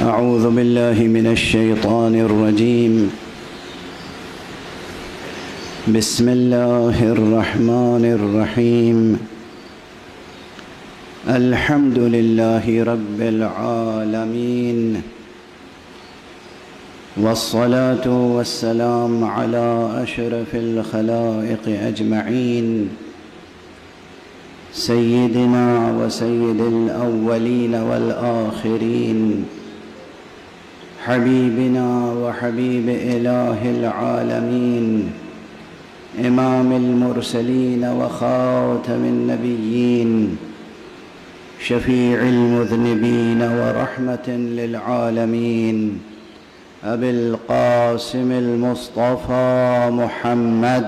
أعوذ بالله من الشيطان الرجيم. بسم الله الرحمن الرحيم. الحمد لله رب العالمين، والصلاة والسلام على أشرف الخلائق أجمعين، سيدنا وسيد الأولين والآخرين، حبيبنا وحبيب إله العالمين، إمام المرسلين وخاتم النبيين، شفيع المذنبين ورحمة للعالمين، أبي القاسم المصطفى محمد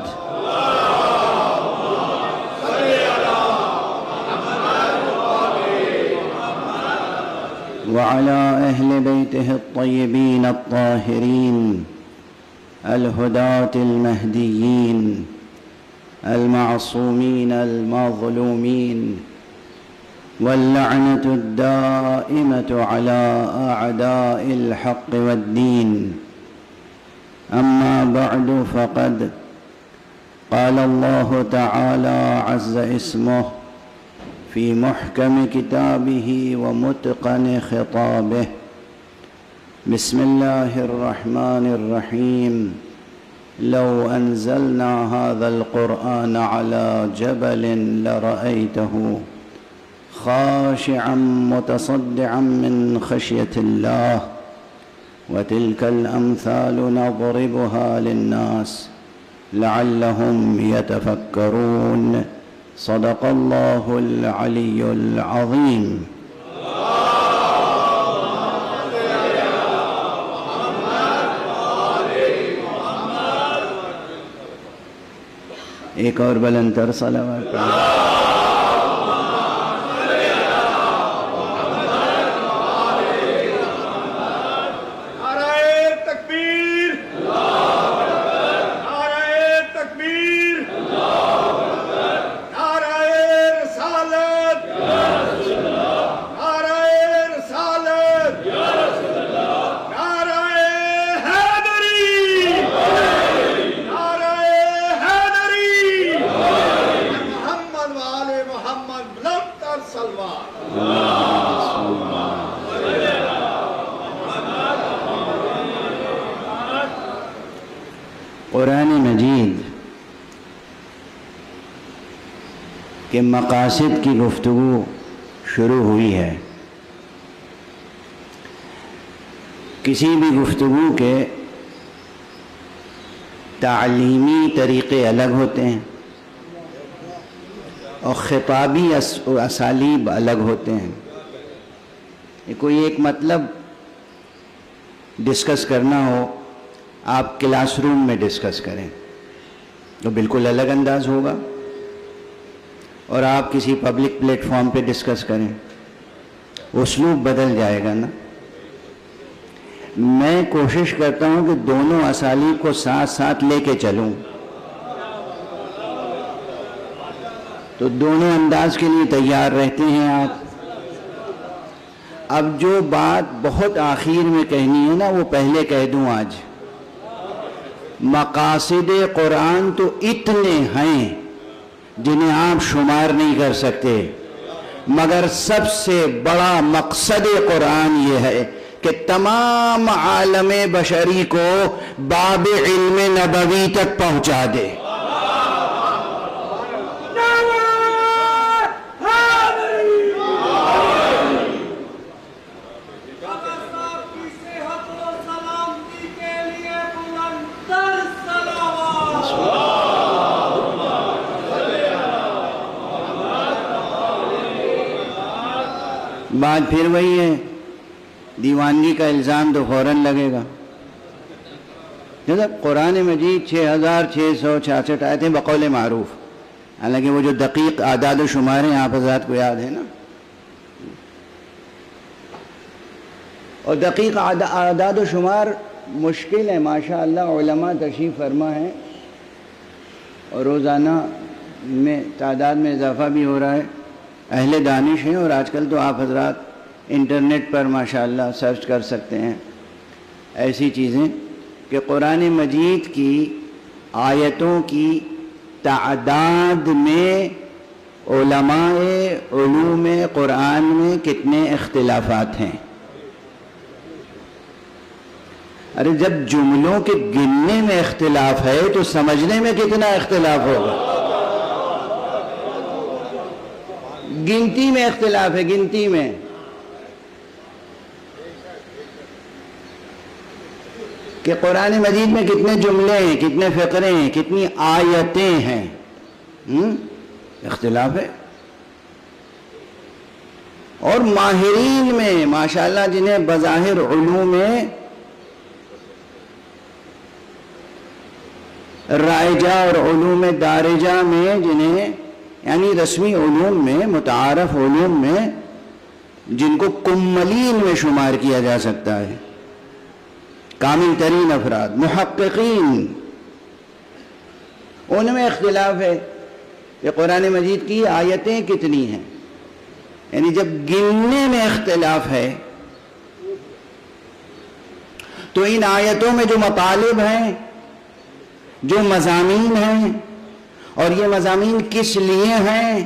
وعلى أهل بيته الطيبين الطاهرين الهداة المهديين المعصومين المظلومين، واللعنة الدائمة على أعداء الحق والدين. أما بعد، فقد قال الله تعالى عز اسمه في محكم كتابه ومتقن خطابه. بسم الله الرحمن الرحيم. لو أنزلنا هذا القرآن على جبل لرأيته خاشعا متصدعا من خشية الله، وتلك الأمثال نضربها للناس لعلهم يتفكرون. صدق الله العلي العظيم. ایک اور بلند تر صلوات قرآن مجید کے مقاصد کی گفتگو شروع ہوئی ہے۔ کسی بھی گفتگو کے تعلیمی طریقے الگ ہوتے ہیں اور خطابی اسالیب الگ ہوتے ہیں۔ کوئی ایک مطلب ڈسکس کرنا ہو، آپ کلاس روم میں ڈسکس کریں تو بالکل الگ انداز ہوگا، اور آپ کسی پبلک پلیٹ فارم پہ ڈسکس کریں اسلوب بدل جائے گا نا۔ میں کوشش کرتا ہوں کہ دونوں اسالیب کو ساتھ ساتھ لے کے چلوں، تو دونوں انداز کے لیے تیار رہتے ہیں آپ۔ اب جو بات بہت آخر میں کہنی ہے نا، وہ پہلے کہہ دوں آج۔ مقاصد قرآن تو اتنے ہیں جنہیں آپ شمار نہیں کر سکتے، مگر سب سے بڑا مقصد قرآن یہ ہے کہ تمام عالم بشری کو باب علم نبوی تک پہنچا دے۔ بات پھر وہی ہے، دیوانگی کا الزام تو فوراً لگے گا۔ جیسا قرآن مجید 6666 آیتیں بقول معروف، حالانکہ وہ جو دقیق اعداد و شمار ہیں آپ حضرات کو یاد ہے نا، اور دقیق اعداد و شمار مشکل ہے۔ ماشاءاللہ علماء تشریف فرما ہیں اور روزانہ میں تعداد میں اضافہ بھی ہو رہا ہے، اہل دانش ہیں، اور آج کل تو آپ حضرات انٹرنیٹ پر ماشاءاللہ سرچ کر سکتے ہیں ایسی چیزیں کہ قرآن مجید کی آیتوں کی تعداد میں علماء علوم قرآن میں کتنے اختلافات ہیں۔ ارے جب جملوں کے گننے میں اختلاف ہے تو سمجھنے میں کتنا اختلاف ہوگا۔ گنتی میں اختلاف ہے، گنتی میں۔ کہ قرآن مجید میں کتنے جملے ہیں، کتنے فقرے ہیں، کتنی آیتیں ہیں، اختلاف ہے۔ اور ماہرین میں ماشاءاللہ جنہیں بظاہر علوم رائجہ اور علوم دارجہ میں، جنہیں یعنی رسمی علوم میں، متعارف علوم میں، جن کو کملین میں شمار کیا جا سکتا ہے، کامل ترین افراد، محققین، ان میں اختلاف ہے کہ قرآن مجید کی آیتیں کتنی ہیں۔ یعنی جب گننے میں اختلاف ہے تو ان آیتوں میں جو مطالب ہیں، جو مضامین ہیں، اور یہ مضامین کس لیے ہیں،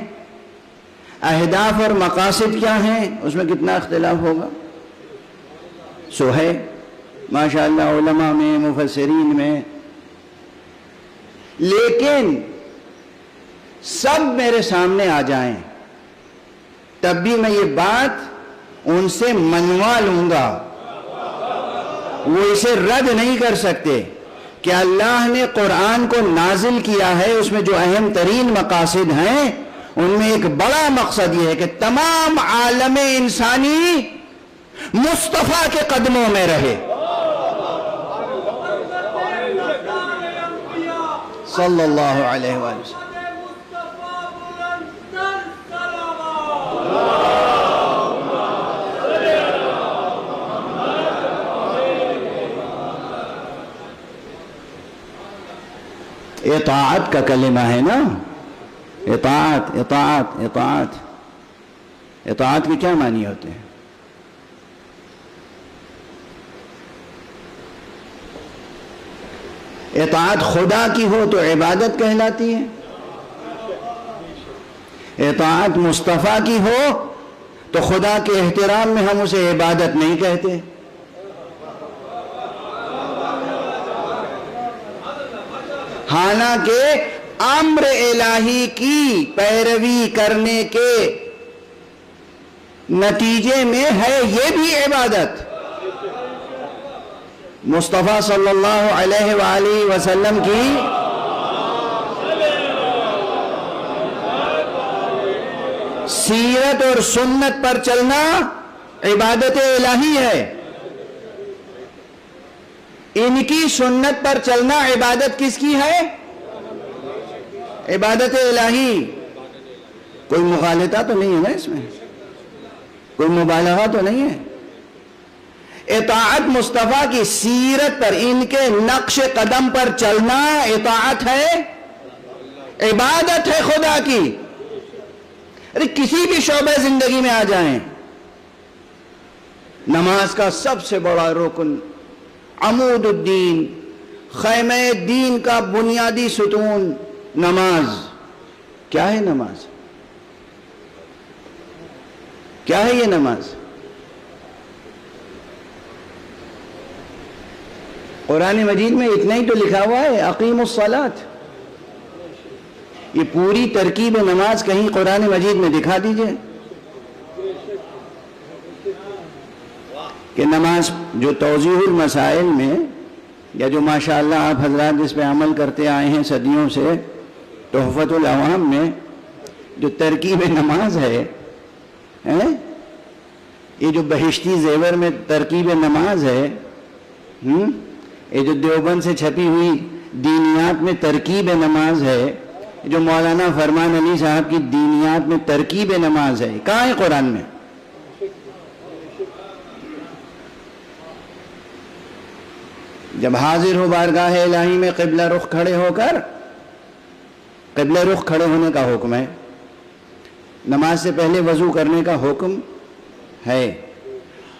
اہداف اور مقاصد کیا ہیں، اس میں کتنا اختلاف ہوگا۔ سو ہے ماشاءاللہ علماء میں، مفسرین میں، لیکن سب میرے سامنے آ جائیں تب بھی میں یہ بات ان سے منوا لوں گا، وہ اسے رد نہیں کر سکتے کہ اللہ نے قرآن کو نازل کیا ہے، اس میں جو اہم ترین مقاصد ہیں ان میں ایک بڑا مقصد یہ ہے کہ تمام عالم انسانی مصطفیٰ کے قدموں میں رہے صلی اللہ علیہ وآلہ وسلم۔ اطاعت کا کلمہ ہے نا، اطاعت اطاعت اطاعت اطاعت کے کیا معنی ہوتے ہیں؟ اطاعت خدا کی ہو تو عبادت کہلاتی ہے، اطاعت مصطفیٰ کی ہو تو خدا کے احترام میں ہم اسے عبادت نہیں کہتے۔ حالانکہ امر الہی کی پیروی کرنے کے نتیجے میں ہے یہ بھی عبادت۔ مصطفیٰ صلی اللہ علیہ وآلہ وسلم کی سیرت اور سنت پر چلنا عبادت الہی ہے۔ ان کی سنت پر چلنا عبادت کس کی ہے؟ عبادت الہی۔ کوئی مغالطہ تو نہیں ہے نا اس میں، کوئی مبالغہ تو نہیں ہے۔ اطاعت مصطفیٰ کی سیرت پر، ان کے نقش قدم پر چلنا اطاعت ہے، عبادت ہے خدا کی۔ ارے کسی بھی شعبہ زندگی میں آ جائیں، نماز کا سب سے بڑا رکن، عمود الدین، خیمہ دین کا بنیادی ستون نماز۔ کیا ہے نماز؟ کیا ہے یہ نماز؟ قرآن مجید میں اتنا ہی تو لکھا ہوا ہے، اقیموا الصلاۃ۔ یہ پوری ترکیب نماز کہیں قرآن مجید میں دکھا دیجئے کہ نماز جو توضیح المسائل میں، یا جو ماشاءاللہ آپ حضرات جس پہ عمل کرتے آئے ہیں صدیوں سے، تحفۃ العوام میں جو ترکیب نماز ہے، یہ جو بہشتی زیور میں ترکیب نماز ہے، یہ جو دیوبند سے چھپی ہوئی دینیات میں ترکیب نماز ہے، جو مولانا فرمان علی صاحب کی دینیات میں ترکیب نماز ہے، کہاں ہے قرآن میں؟ جب حاضر ہو بارگاہ الہی میں قبلہ رخ کھڑے ہو کر، قبلہ رخ کھڑے ہونے کا حکم ہے، نماز سے پہلے وضو کرنے کا حکم ہے،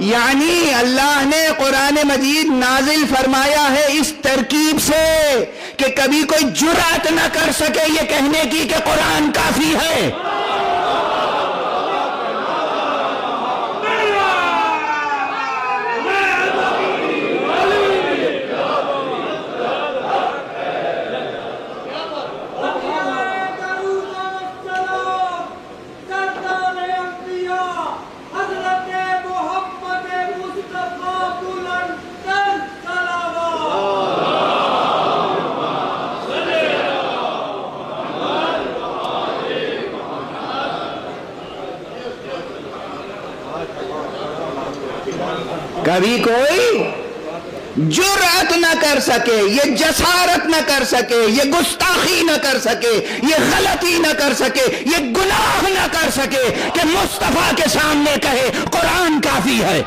یعنی اللہ نے قرآن مجید نازل فرمایا ہے اس ترکیب سے کہ کبھی کوئی جرأت نہ کر سکے یہ کہنے کی کہ قرآن کافی ہے. کبھی کوئی جرأت نہ کر سکے، یہ جسارت نہ کر سکے، یہ گستاخی نہ کر سکے، یہ غلطی نہ کر سکے، یہ گناہ نہ کر سکے کہ مصطفیٰ کے سامنے کہے قرآن کافی ہے.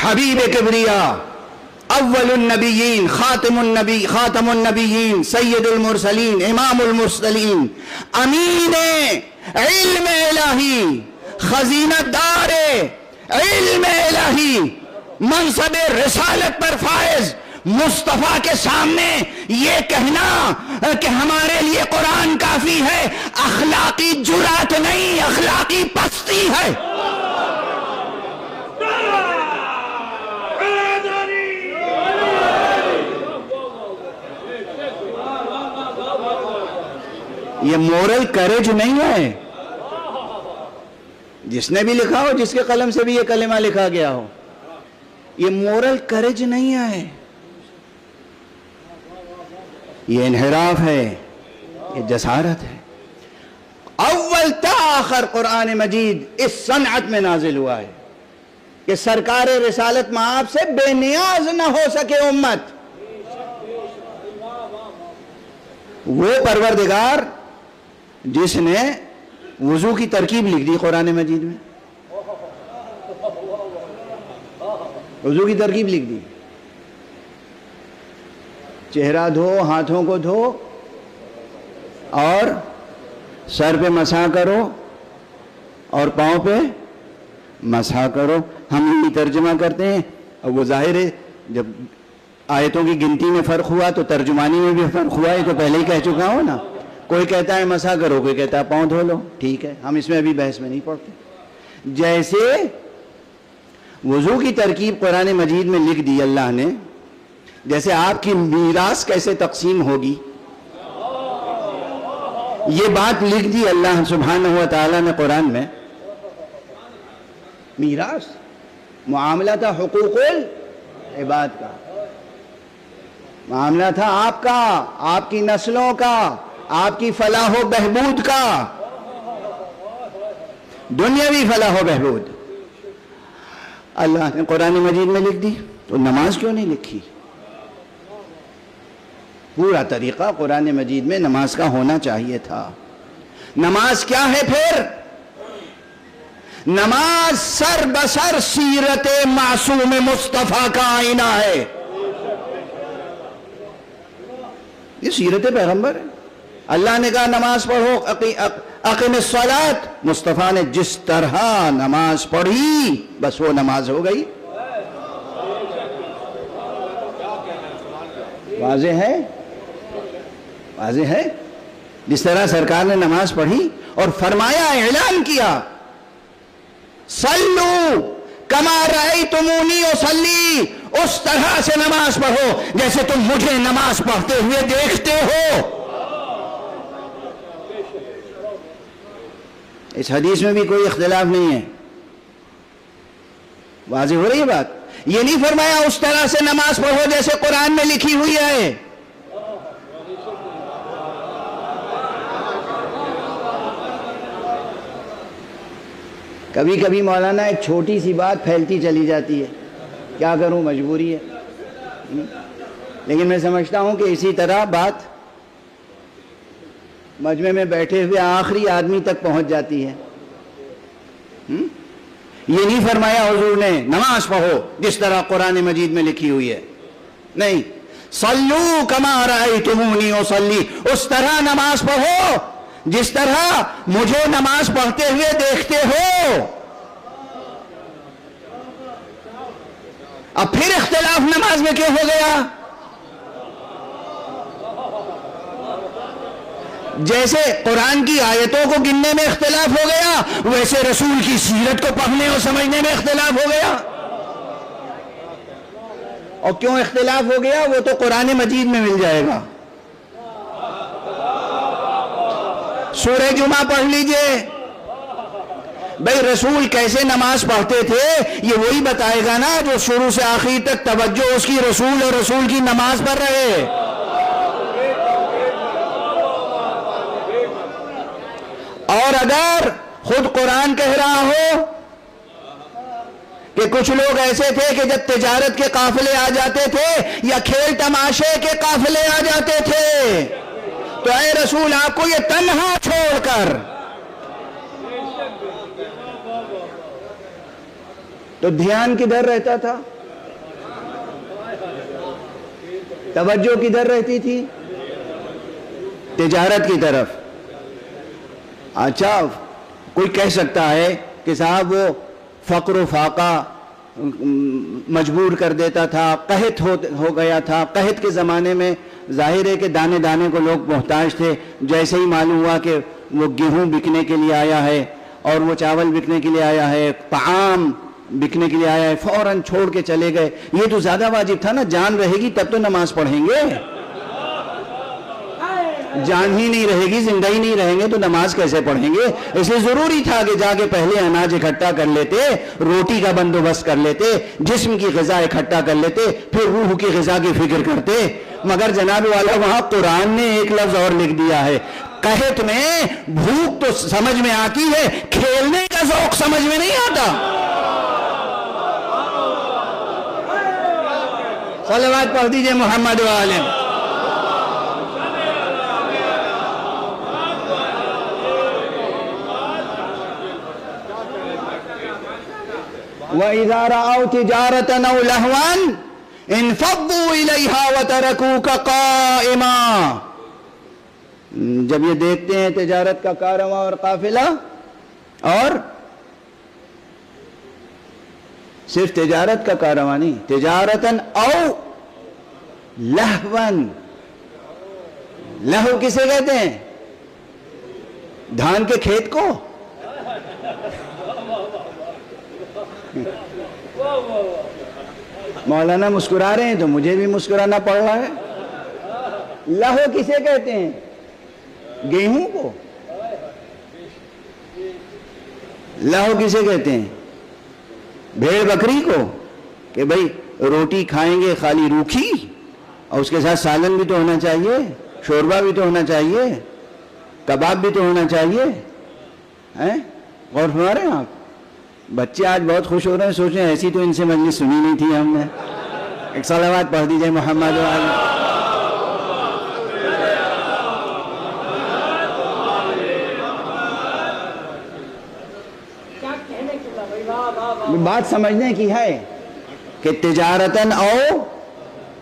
حبیب کبریا، اول النبیین، خاتم النبیین، سید المرسلین، امام المرسلین، امین علم الہی، خزینہ دار علم الہی، منصب رسالت پر فائز مصطفیٰ کے سامنے یہ کہنا کہ ہمارے لیے قرآن کافی ہے اخلاقی جرأت نہیں، اخلاقی پستی ہے. یہ مورل کریج نہیں ہے. جس نے بھی لکھا ہو، جس کے قلم سے بھی یہ کلمہ لکھا گیا ہو، یہ مورل کریج نہیں ہے، یہ انحراف ہے، یہ جسارت ہے. اول تا آخر قرآن مجید اس صنعت میں نازل ہوا ہے کہ سرکار رسالت مآب سے بے نیاز نہ ہو سکے امت. وہ پروردگار جس نے وضو کی ترکیب لکھ دی قرآن مجید میں، وضو کی ترکیب لکھ دی، چہرہ دھو، ہاتھوں کو دھو اور سر پہ مسح کرو اور پاؤں پہ مسح کرو. ہم یہ ترجمہ کرتے ہیں اور وہ ظاہر ہے جب آیتوں کی گنتی میں فرق ہوا تو ترجمانی میں بھی فرق ہوا. یہ تو پہلے ہی کہہ چکا ہوں نا. کوئی کہتا ہے مسح کرو، کوئی کہتا ہے پاؤں دھو لو. ٹھیک ہے، ہم اس میں ابھی بحث میں نہیں پڑتے. جیسے وضو کی ترکیب قرآن مجید میں لکھ دی اللہ نے، جیسے آپ کی میراث کیسے تقسیم ہوگی یہ بات لکھ دی اللہ سبحانہ و تعالیٰ نے قرآن میں. میراث معاملہ تھا حقوق العباد کا، معاملہ تھا آپ کا، آپ کی نسلوں کا، آپ کی فلاح و بہبود کا، دنیاوی فلاح و بہبود. اللہ نے قرآن مجید میں لکھ دی تو نماز کیوں نہیں لکھی؟ پورا طریقہ قرآن مجید میں نماز کا ہونا چاہیے تھا. نماز کیا ہے پھر؟ نماز سر بسر سیرت معصوم مصطفیٰ کا آئینہ ہے. یہ سیرت پیغمبر ہے. اللہ نے کہا نماز پڑھو، اقیم الصلاۃ. مصطفیٰ نے جس طرح نماز پڑھی بس وہ نماز ہو گئی. واضح ہے، واضح ہے. جس طرح سرکار نے نماز پڑھی اور فرمایا، اعلان کیا، صلو کما رأیتمونی اصلی، اس طرح سے نماز پڑھو جیسے تم مجھے نماز پڑھتے ہوئے دیکھتے ہو. اس حدیث میں بھی کوئی اختلاف نہیں ہے. واضح ہو رہی ہے بات. یہ نہیں فرمایا اس طرح سے نماز پڑھو جیسے قرآن میں لکھی ہوئی ہے. کبھی کبھی مولانا ایک چھوٹی سی بات پھیلتی چلی جاتی ہے، کیا کروں، مجبوری ہے. لیکن میں سمجھتا ہوں کہ اسی طرح بات مجمع میں بیٹھے ہوئے آخری آدمی تک پہنچ جاتی ہے. یہ نہیں فرمایا حضور نے نماز پڑھو جس طرح قرآن مجید میں لکھی ہوئی ہے, نہیں, صلو کما رأیتمونی اصلی, اس طرح نماز پڑھو جس طرح مجھے نماز پڑھتے ہوئے دیکھتے ہو. اب پھر اختلاف نماز میں کیوں ہو گیا؟ جیسے قرآن کی آیتوں کو گننے میں اختلاف ہو گیا, ویسے رسول کی سیرت کو پڑھنے اور سمجھنے میں اختلاف ہو گیا. اور کیوں اختلاف ہو گیا وہ تو قرآن مجید میں مل جائے گا. سورہ جمعہ پڑھ لیجئے. بھئی رسول کیسے نماز پڑھتے تھے یہ وہی بتائے گا نا جو شروع سے آخر تک توجہ اس کی رسول اور رسول کی نماز پر رہے. اور اگر خود قرآن کہہ رہا ہو کہ کچھ لوگ ایسے تھے کہ جب تجارت کے قافلے آ جاتے تھے یا کھیل تماشے کے قافلے آ جاتے تھے تو اے رسول آپ کو یہ تنہا چھوڑ کر تو دھیان کدھر رہتا تھا؟ توجہ کدھر رہتی تھی؟ تجارت کی طرف. اچھا کوئی کہہ سکتا ہے کہ صاحب وہ فقر و فاقہ مجبور کر دیتا تھا, قحط ہو گیا تھا. قحط کے زمانے میں ظاہر ہے کہ دانے دانے کو لوگ محتاج تھے. جیسے ہی معلوم ہوا کہ وہ گیہوں بکنے کے لیے آیا ہے اور وہ چاول بکنے کے لیے آیا ہے, طعام بکنے کے لیے آیا ہے, فوراً چھوڑ کے چلے گئے. یہ تو زیادہ واجب تھا نا, جان رہے گی تب تو نماز پڑھیں گے. جان ہی نہیں رہے گی, زندہ ہی نہیں رہیں گے تو نماز کیسے پڑھیں گے؟ اس لیے ضروری تھا کہ جا کے پہلے اناج اکٹھا کر لیتے, روٹی کا بندوبست کر لیتے, جسم کی غذا اکٹھا کر لیتے, پھر روح کی غذا کی فکر کرتے. مگر جناب والا وہاں قرآن نے ایک لفظ اور لکھ دیا ہے, قحط میں بھوک تو سمجھ میں آتی ہے, کھیلنے کا ذوق سمجھ میں نہیں آتا. صلوات پڑھ دیجئے محمد وآلہ. وَإِذَا رَأَوْا تِجَارَةً أَوْ لَهْوًا انفضوا إِلَيْهَا وَتَرَكُوكَ قَائِمًا. جب یہ دیکھتے ہیں تجارت کا کارواں اور قافلہ, اور صرف تجارت کا کارواں نہیں, تجارتاً او لہون. لہو کسے کہتے ہیں؟ دھان کے کھیت کو. مولانا مسکرا رہے ہیں تو مجھے بھی مسکرانا پڑ رہا ہے. لہو کسے کہتے ہیں؟ گیہوں کو. لہو کسے کہتے ہیں؟ بھیڑ بکری کو. کہ بھئی روٹی کھائیں گے خالی روکھی اور اس کے ساتھ سالن بھی تو ہونا چاہیے, شوربہ بھی تو ہونا چاہیے, کباب بھی تو ہونا چاہیے. غور فرما رہے ہیں آپ؟ بچے آج بہت خوش ہو رہے ہیں, سوچیں ایسی تو ان سے مجلس سنی نہیں تھی ہم نے. ایک صلوات پڑھ دیجئے محمد وآلہ. بات سمجھنے کی ہے کہ تجارتاً او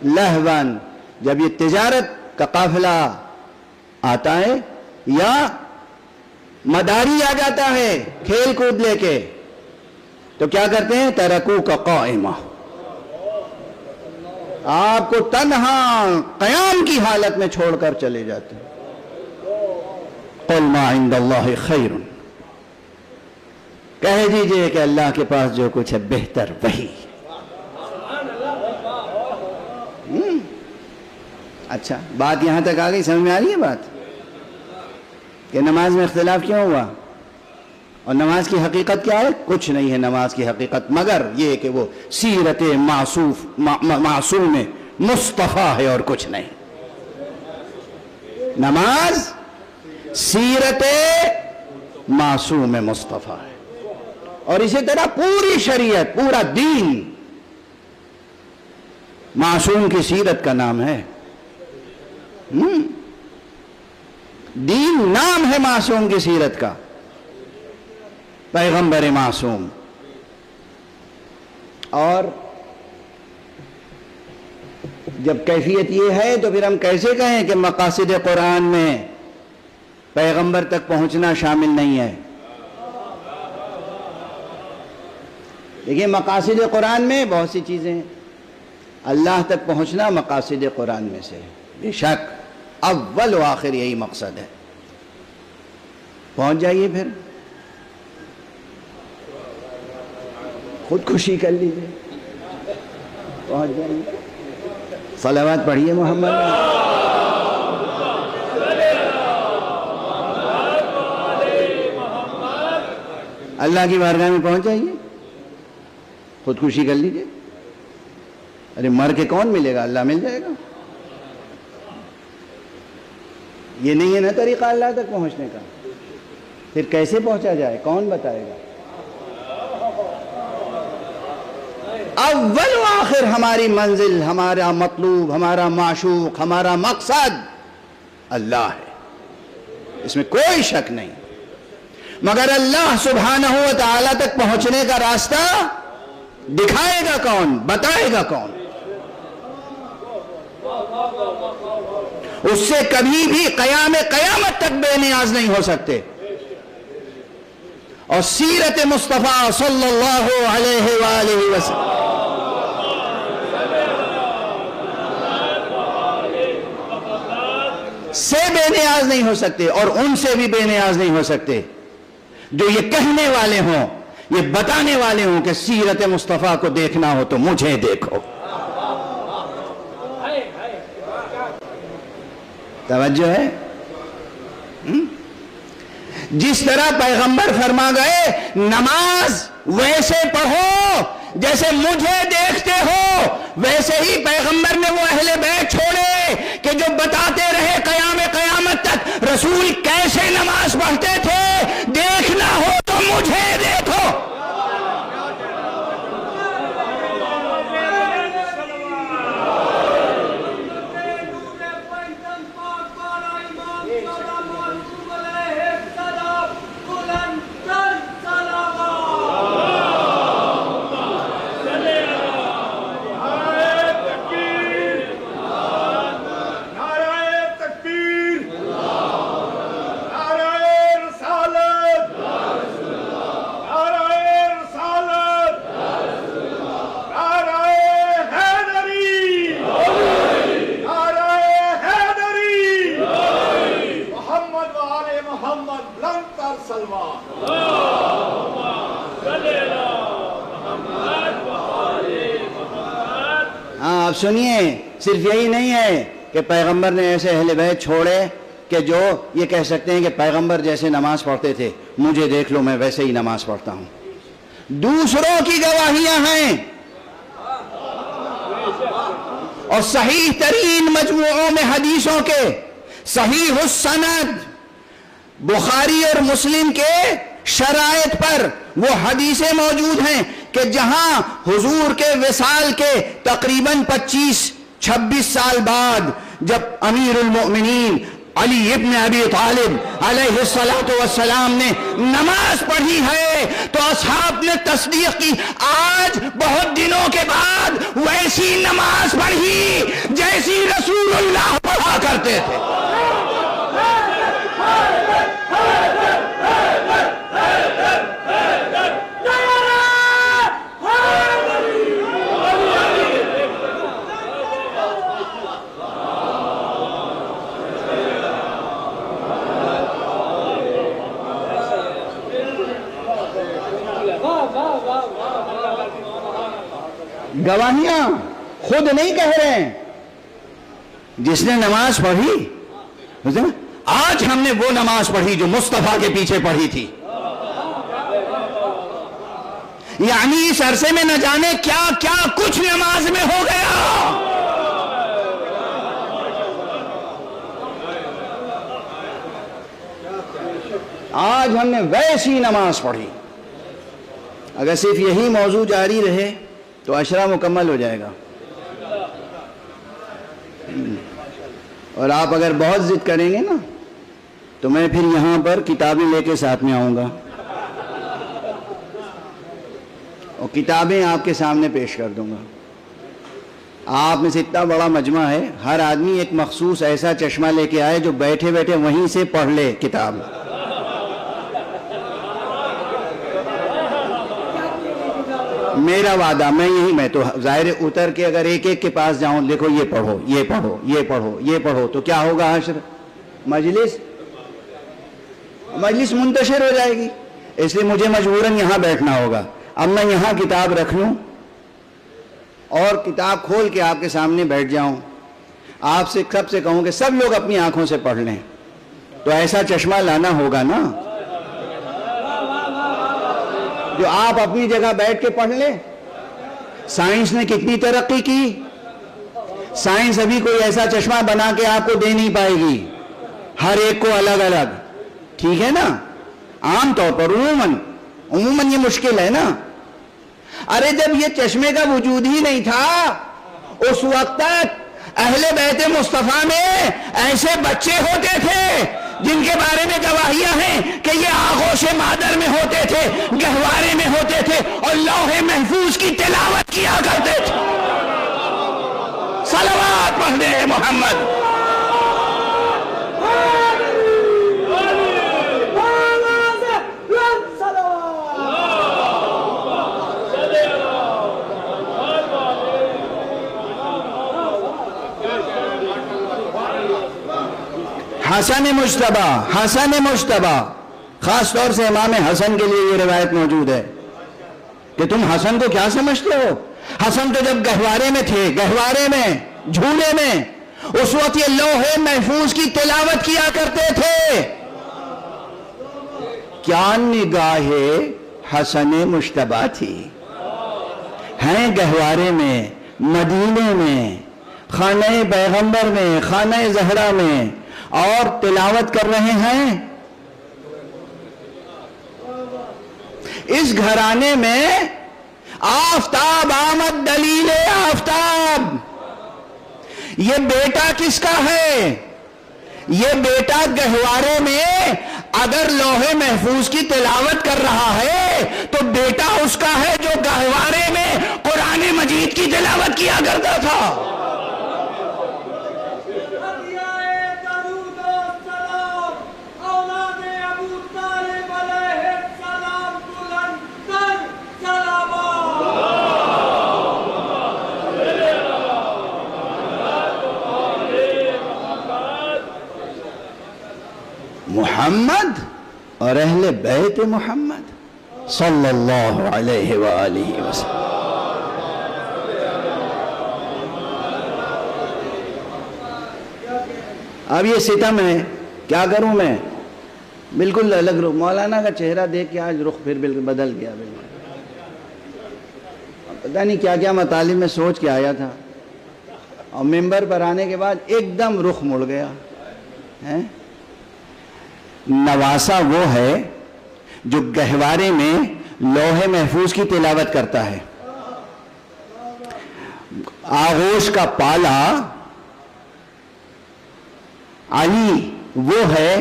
لہون, جب یہ تجارت کا قافلہ آتا ہے یا مداری آ جاتا ہے کھیل کود لے کے, تو کیا کرتے ہیں؟ ترکوک قائمہ, آپ کو تنہا قیام کی حالت میں چھوڑ کر چلے جاتے ہیں. قل ما عند اللہ خیر, کہہ دیجئے کہ اللہ کے پاس جو کچھ ہے بہتر وہی. اچھا بات یہاں تک آ گئی, سمجھ میں آ رہی ہے بات کہ نماز میں اختلاف کیوں ہوا اور نماز کی حقیقت کیا ہے؟ کچھ نہیں ہے نماز کی حقیقت مگر یہ کہ وہ سیرت معصوم مصطفیٰ ہے اور کچھ نہیں. نماز سیرت معصوم مصطفیٰ ہے, اور اسی طرح پوری شریعت, پورا دین معصوم کی سیرت کا نام ہے. دین نام ہے معصوم کی سیرت کا، پیغمبر معصوم. اور جب کیفیت یہ ہے تو پھر ہم کیسے کہیں کہ مقاصد قرآن میں پیغمبر تک پہنچنا شامل نہیں ہے؟ دیکھیے مقاصد قرآن میں بہت سی چیزیں ہیں، اللہ تک پہنچنا مقاصد قرآن میں سے بے شک اول و آخر یہی مقصد ہے. پہنچ جائیے، پھر خودکشی کر لیجیے، پہنچ جائیے. صلوات پڑھیے محمد. اللہ کی بارگاہ میں پہنچ جائیے، خودکشی کر لیجیے. ارے مر کے کون ملے گا؟ اللہ مل جائے گا. یہ نہیں ہے نا طریقہ اللہ تک پہنچنے کا. پھر کیسے پہنچا جائے؟ کون بتائے گا؟ اول و آخر ہماری منزل، ہمارا مطلوب، ہمارا معشوق، ہمارا مقصد اللہ ہے، اس میں کوئی شک نہیں. مگر اللہ سبحانہ و تعالی تک پہنچنے کا راستہ دکھائے گا کون؟ بتائے گا کون؟ اس سے کبھی بھی قیامت تک بے نیاز نہیں ہو سکتے. اور سیرت مصطفیٰ صلی اللہ علیہ وآلہ وسلم سے بے نیاز نہیں ہو سکتے، اور ان سے بھی بے نیاز نہیں ہو سکتے جو یہ کہنے والے ہوں، یہ بتانے والے ہوں کہ سیرت مصطفیٰ کو دیکھنا ہو تو مجھے دیکھو. توجہ ہے؟ جس طرح پیغمبر فرما گئے نماز ویسے پڑھو جیسے مجھے دیکھتے ہو، ویسے ہی پیغمبر نے وہ اہل بیت چھوڑے کہ جو بتاتے رہے قیامت تک رسول کیسے نماز پڑھتے تھے. دیکھنا ہو تو مجھے دیکھو. آپ سنیے، صرف یہی نہیں ہے کہ پیغمبر نے ایسے اہل بیت چھوڑے کہ جو یہ کہہ سکتے ہیں کہ پیغمبر جیسے نماز پڑھتے تھے مجھے دیکھ لو میں ویسے ہی نماز پڑھتا ہوں. دوسروں کی گواہیاں ہیں، اور صحیح ترین مجموعوں میں حدیثوں کے صحیح السند بخاری اور مسلم کے شرائط پر وہ حدیثیں موجود ہیں کہ جہاں حضور کے وصال کے تقریباً 25-26 سال بعد جب امیر المؤمنین علی ابن ابی طالب علیہ السلام نے نماز پڑھی ہے تو اصحاب نے تصدیق کی، آج بہت دنوں کے بعد ویسی نماز پڑھی جیسی رسول اللہ پڑھا کرتے تھے. گواہیاں خود نہیں کہہ رہے ہیں، جس نے نماز پڑھی، آج ہم نے وہ نماز پڑھی جو مصطفیٰ کے پیچھے پڑھی تھی. یعنی اس عرصے میں نہ جانے کیا کیا کچھ نماز میں ہو گیا. آج ہم نے ویسی نماز پڑھی. اگر صرف یہی موضوع جاری رہے تو عشرہ مکمل ہو جائے گا. اور آپ اگر بہت ضد کریں گے نا تو میں پھر یہاں پر کتابیں لے کے ساتھ میں آؤں گا اور کتابیں آپ کے سامنے پیش کر دوں گا. آپ میں سے اتنا بڑا مجمع ہے, ہر آدمی ایک مخصوص ایسا چشمہ لے کے آئے جو بیٹھے بیٹھے وہیں سے پڑھ لے کتاب. میرا وعدہ, میں تو ظاہر اتر کے اگر ایک ایک کے پاس جاؤں, دیکھو یہ پڑھو, یہ پڑھو, یہ پڑھو, یہ پڑھو, تو کیا ہوگا حشر؟ مجلس منتشر ہو جائے گی. اس لیے مجھے مجبوراً یہاں بیٹھنا ہوگا. اب میں یہاں کتاب رکھ لوں اور کتاب کھول کے آپ کے سامنے بیٹھ جاؤں, آپ سے سب سے کہوں کہ سب لوگ اپنی آنکھوں سے پڑھ لیں, تو ایسا چشمہ لانا ہوگا نا جو آپ اپنی جگہ بیٹھ کے پڑھ لیں. سائنس نے کتنی ترقی کی, سائنس ابھی کوئی ایسا چشمہ بنا کے آپ کو دے نہیں پائے گی, ہر ایک کو الگ الگ, ٹھیک ہے نا. عام طور پر عموماً یہ مشکل ہے نا. ارے جب یہ چشمے کا وجود ہی نہیں تھا اس وقت تک اہل بیت مصطفیٰ میں ایسے بچے ہوتے تھے جن کے بارے میں گواہیاں ہیں کہ یہ آغوش مادر میں ہوتے تھے, گہوارے میں ہوتے تھے اور لوح محفوظ کی تلاوت کیا کرتے تھے. صلوات پڑھنے ہیں محمد. حسن مجتبی, خاص طور سے امام حسن کے لیے یہ روایت موجود ہے کہ تم حسن کو کیا سمجھتے ہو؟ حسن تو جب گہوارے میں تھے, گہوارے میں, جھولے میں, اس وقت یہ لوح محفوظ کی تلاوت کیا کرتے تھے. کیا نگاہ حسن مجتبی تھی, ہیں گہوارے میں, مدینے میں, خانہ پیغمبر میں, خانہ زہرا میں, اور تلاوت کر رہے ہیں. اس گھرانے میں آفتاب آمد, دلیل آفتاب. یہ بیٹا کس کا ہے؟ یہ بیٹا گہوارے میں اگر لوح محفوظ کی تلاوت کر رہا ہے تو بیٹا اس کا ہے جو گہوارے میں قرآن مجید کی تلاوت کیا کرتا تھا. محمد اور اہل بیت محمد صلی اللہ علیہ وآلہ وسلم. اب یہ ستم ہے, کیا کروں میں؟ بالکل الگ رخ. مولانا کا چہرہ دیکھ کے آج رخ پھر بالکل بدل گیا. پتہ نہیں کیا کیا مطالب میں سوچ کے آیا تھا, اور ممبر پر آنے کے بعد ایک دم رخ مڑ گیا. نواسا وہ ہے جو گہوارے میں لوح محفوظ کی تلاوت کرتا ہے. آغوش کا پالا علی وہ ہے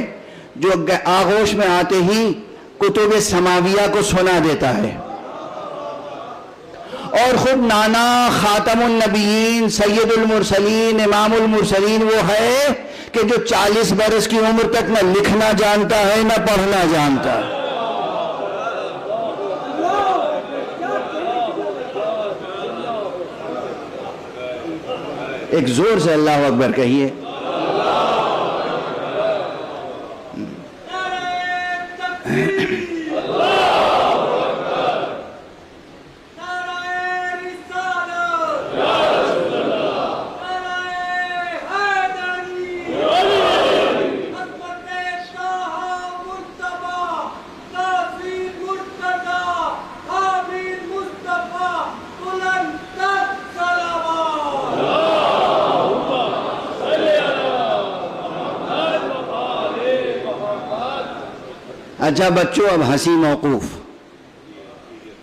جو آغوش میں آتے ہی کتب سماویہ کو سنا دیتا ہے, اور خود نانا خاتم النبیین, سید المرسلین, امام المرسلین وہ ہے کہ جو 40 برس کی عمر تک نہ لکھنا جانتا ہے نہ پڑھنا جانتا ہے. ایک زور سے اللہ اکبر کہیے. اچھا بچوں, اب ہنسی موقوف.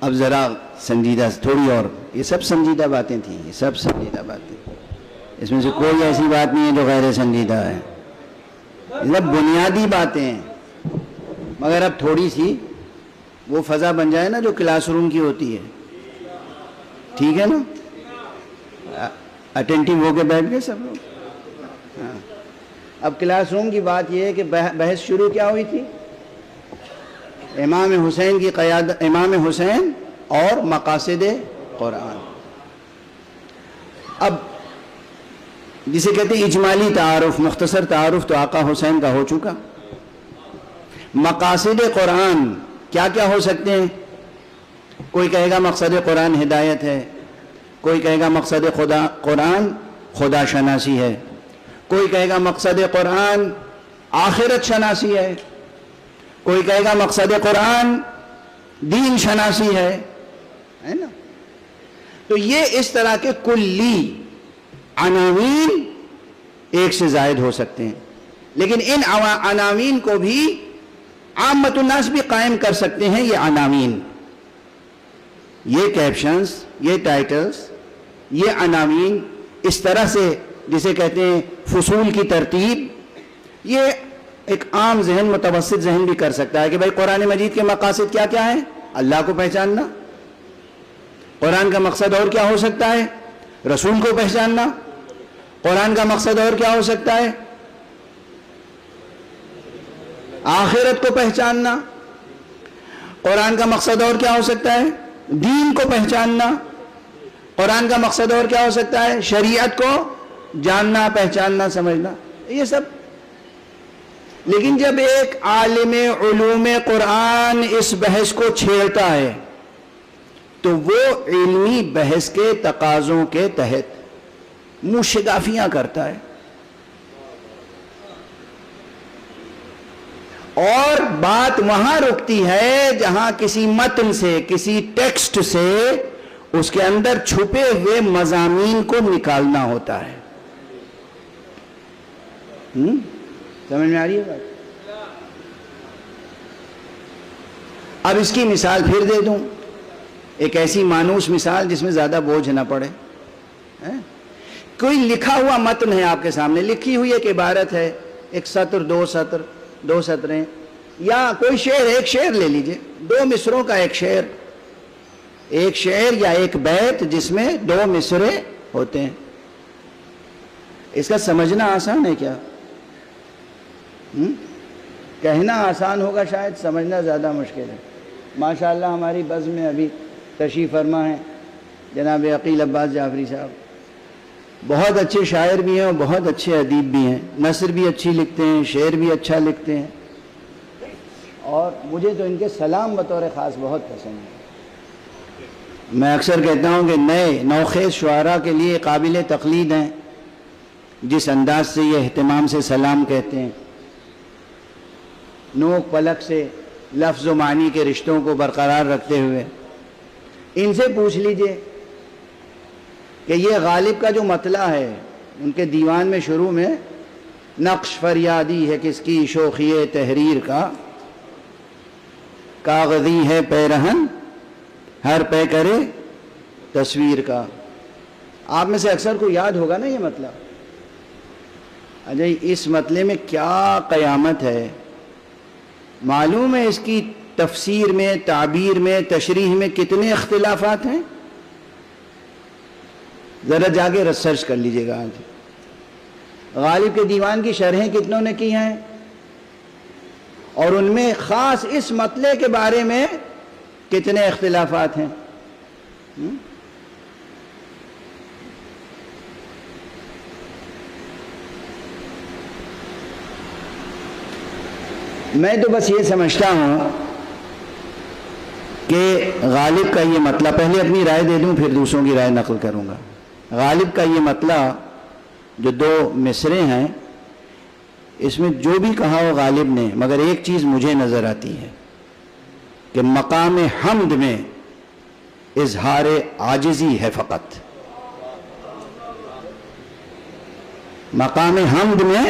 اب ذرا سنجیدہ تھوڑی اور, یہ سب سنجیدہ باتیں تھیں, یہ سب سنجیدہ باتیں, اس میں سے کوئی ایسی بات نہیں ہے جو غیر سنجیدہ ہے. یہ بنیادی باتیں ہیں، مگر اب تھوڑی سی وہ فضا بن جائے نا جو کلاس روم کی ہوتی ہے، ٹھیک ہے نا؟ اٹینٹیو ہو کے بیٹھ گئے سب لوگ؟ ہاں، اب کلاس روم کی بات یہ ہے کہ بحث شروع کیا ہوئی تھی؟ امام حسین کی قیادت، امام حسین اور مقاصد قرآن۔ اب جسے کہتے ہیں اجمالی تعارف، مختصر تعارف تو آقا حسین کا ہو چکا۔ مقاصد قرآن کیا کیا ہو سکتے ہیں؟ کوئی کہے گا مقصد قرآن ہدایت ہے، کوئی کہے گا مقصد قرآن خدا شناسی ہے، کوئی کہے گا مقصد قرآن آخرت شناسی ہے، کوئی کہے گا مقصد قرآن دین شناسی ہے نا؟ تو یہ اس طرح کے کلی عناوین ایک سے زائد ہو سکتے ہیں، لیکن ان عناوین کو بھی عامت الناس بھی قائم کر سکتے ہیں۔ یہ عناوین، یہ کیپشنز، یہ ٹائٹلز، یہ عناوین اس طرح سے جسے کہتے ہیں فصول کی ترتیب، یہ ایک عام ذہن، متوسط ذہن بھی کر سکتا ہے کہ بھائی قرآن مجید کے مقاصد کیا کیا ہیں؟ اللہ کو پہچاننا۔ قرآن کا مقصد اور کیا ہو سکتا ہے؟ رسول کو پہچاننا۔ قرآن کا مقصد اور کیا ہو سکتا ہے؟ آخرت کو پہچاننا۔ قرآن کا مقصد اور کیا ہو سکتا ہے؟ دین کو پہچاننا۔ قرآن کا مقصد اور کیا ہو سکتا ہے؟ شریعت کو جاننا، پہچاننا، سمجھنا، یہ سب۔ لیکن جب ایک عالم علوم قرآن اس بحث کو چھیڑتا ہے تو وہ علمی بحث کے تقاضوں کے تحت منہ شگافیاں کرتا ہے، اور بات وہاں رکتی ہے جہاں کسی متن سے، کسی ٹیکسٹ سے اس کے اندر چھپے ہوئے مضامین کو نکالنا ہوتا ہے۔ سمجھ میں آ رہی ہے بات؟ اب اس کی مثال پھر دے دوں، ایک ایسی مانوس مثال جس میں زیادہ بوجھ نہ پڑے۔ کوئی لکھا ہوا متن ہے آپ کے سامنے، لکھی ہوئی ایک عبارت ہے، ایک سطر، دو سطریں، یا کوئی شعر، ایک شعر لے لیجئے، 2 مصروں کا ایک شعر یا ایک بیت جس میں 2 مصرے ہوتے ہیں۔ اس کا سمجھنا آسان ہے کیا؟ کہنا آسان ہوگا شاید، سمجھنا زیادہ مشکل ہے۔ ماشاءاللہ ہماری بزم میں ابھی تشریف فرما ہیں جناب عقیل عباس جعفری صاحب، بہت اچھے شاعر بھی ہیں اور بہت اچھے ادیب بھی ہیں، نثر بھی اچھی لکھتے ہیں، شعر بھی اچھا لکھتے ہیں، اور مجھے تو ان کے سلام بطور خاص بہت پسند ہے۔ میں اکثر کہتا ہوں کہ نئے نوخیز شعراء کے لیے قابل تقلید ہیں، جس انداز سے یہ اہتمام سے سلام کہتے ہیں، نوک پلک سے لفظ و معنی کے رشتوں کو برقرار رکھتے ہوئے۔ ان سے پوچھ لیجئے کہ یہ غالب کا جو مطلع ہے، ان کے دیوان میں شروع میں نقش فریادی ہے کس کی شوخی تحریر کا، کاغذی ہے پیرہن ہر پہ کرے تصویر کا۔ آپ میں سے اکثر کو یاد ہوگا نا یہ مطلع۔ اجے اس مطلع میں کیا قیامت ہے، معلوم ہے اس کی تفسیر میں، تعبیر میں، تشریح میں کتنے اختلافات ہیں؟ ذرا جا کے ریسرچ کر لیجئے گا آج۔ غالب کے دیوان کی شرحیں کتنوں نے کی ہیں، اور ان میں خاص اس مطلع کے بارے میں کتنے اختلافات ہیں؟ میں تو بس یہ سمجھتا ہوں کہ غالب کا یہ مطلب، پہلے اپنی رائے دے دوں پھر دوسروں کی رائے نقل کروں گا۔ غالب کا یہ مطلب جو 2 مصرے ہیں، اس میں جو بھی کہا ہو غالب نے، مگر ایک چیز مجھے نظر آتی ہے کہ مقام حمد میں اظہار عاجزی ہے فقط۔ مقام حمد میں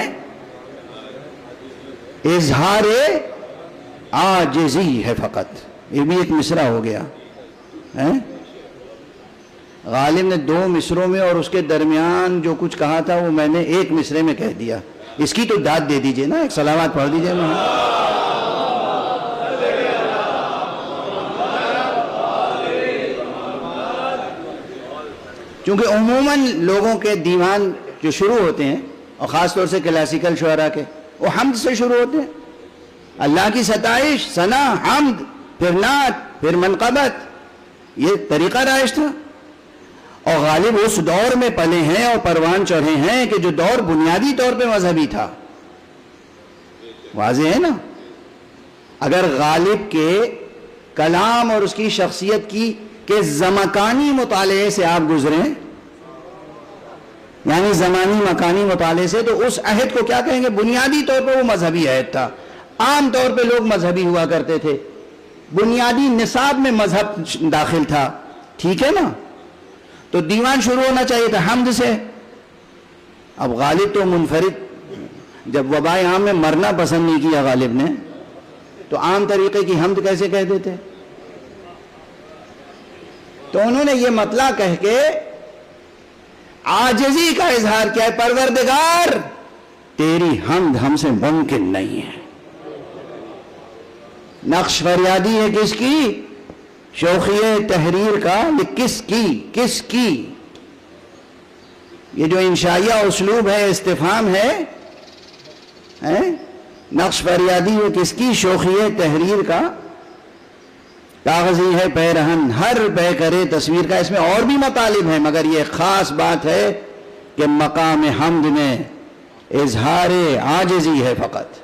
اظہار عاجزی ہے فقط، یہ بھی ایک مصرع ہو گیا۔ غالب نے 2 مصروں میں اور اس کے درمیان جو کچھ کہا تھا وہ میں نے 1 مصرے میں کہہ دیا۔ اس کی تو داد دے دیجئے نا، ایک صلوات پڑھ دیجئے محمد. چونکہ عموماً لوگوں کے دیوان جو شروع ہوتے ہیں، اور خاص طور سے کلاسیکل شعراء کے، وہ حمد سے شروع ہوتے ہیں. اللہ کی ستائش، ثنا، حمد، پھر نعت، پھر منقبت، یہ طریقہ رائج تھا. اور غالب اس دور میں پلے ہیں اور پروان چڑھے ہیں کہ جو دور بنیادی طور پہ مذہبی تھا. واضح ہے نا؟ اگر غالب کے کلام اور اس کی شخصیت کی کہ زمکانی مطالعے سے آپ گزریں، یعنی زمانی مکانی مطالعے سے، تو اس عہد کو کیا کہیں گے؟ بنیادی طور پہ وہ مذہبی عہد تھا. عام طور پہ لوگ مذہبی ہوا کرتے تھے، بنیادی نصاب میں مذہب داخل تھا. ٹھیک ہے نا؟ تو دیوان شروع ہونا چاہیے تھا حمد سے. اب غالب تو منفرد، جب وبائے عام میں مرنا پسند نہیں کیا غالب نے، تو عام طریقے کی حمد کیسے کہہ دیتے؟ تو انہوں نے یہ مطلع کہہ کے عاجزی کا اظہار کیا ہے، پروردگار تیری حمد ہم سے ممکن نہیں ہے. نقش فریادی ہے کس کی؟ شوخی تحریر کا. کس کی؟ یہ جو انشائیہ اسلوب ہے، استفہام ہے، نقش فریادی ہے کس کی؟ شوخی تحریر کا. کاغذی ہے پیرہن ہر بے کرے تصویر کا. اس میں اور بھی مطالب ہیں، مگر یہ خاص بات ہے کہ مقام حمد میں اظہار عاجزی ہے فقط.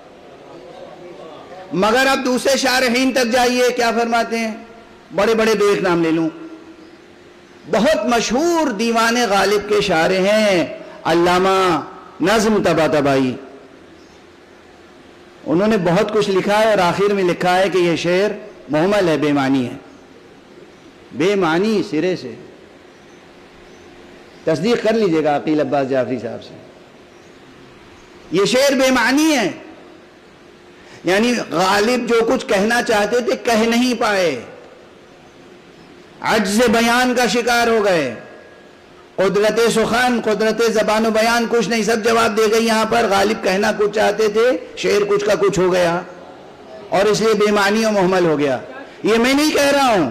مگر اب دوسرے شارحین تک جائیے، کیا فرماتے ہیں؟ بڑے بڑے دو ایک نام لے لوں. بہت مشہور دیوان غالب کے شارح ہیں علامہ نظم طباطبائی. انہوں نے بہت کچھ لکھا ہے، اور آخر میں لکھا ہے کہ یہ شعر محمل ہے، بے معنی ہے، بے معنی سرے سے. تصدیق کر لیجئے گا عقیل عباس جعفری صاحب سے. یہ شعر بے معنی ہے، یعنی غالب جو کچھ کہنا چاہتے تھے کہہ نہیں پائے، عجز بیان کا شکار ہو گئے. قدرت سخن، قدرت زبان و بیان کچھ نہیں، سب جواب دے گئی. یہاں پر غالب کہنا کچھ چاہتے تھے، شعر کچھ کا کچھ ہو گیا، اور اس لیے بے معنی و محمل ہو گیا. یہ میں نہیں کہہ رہا ہوں،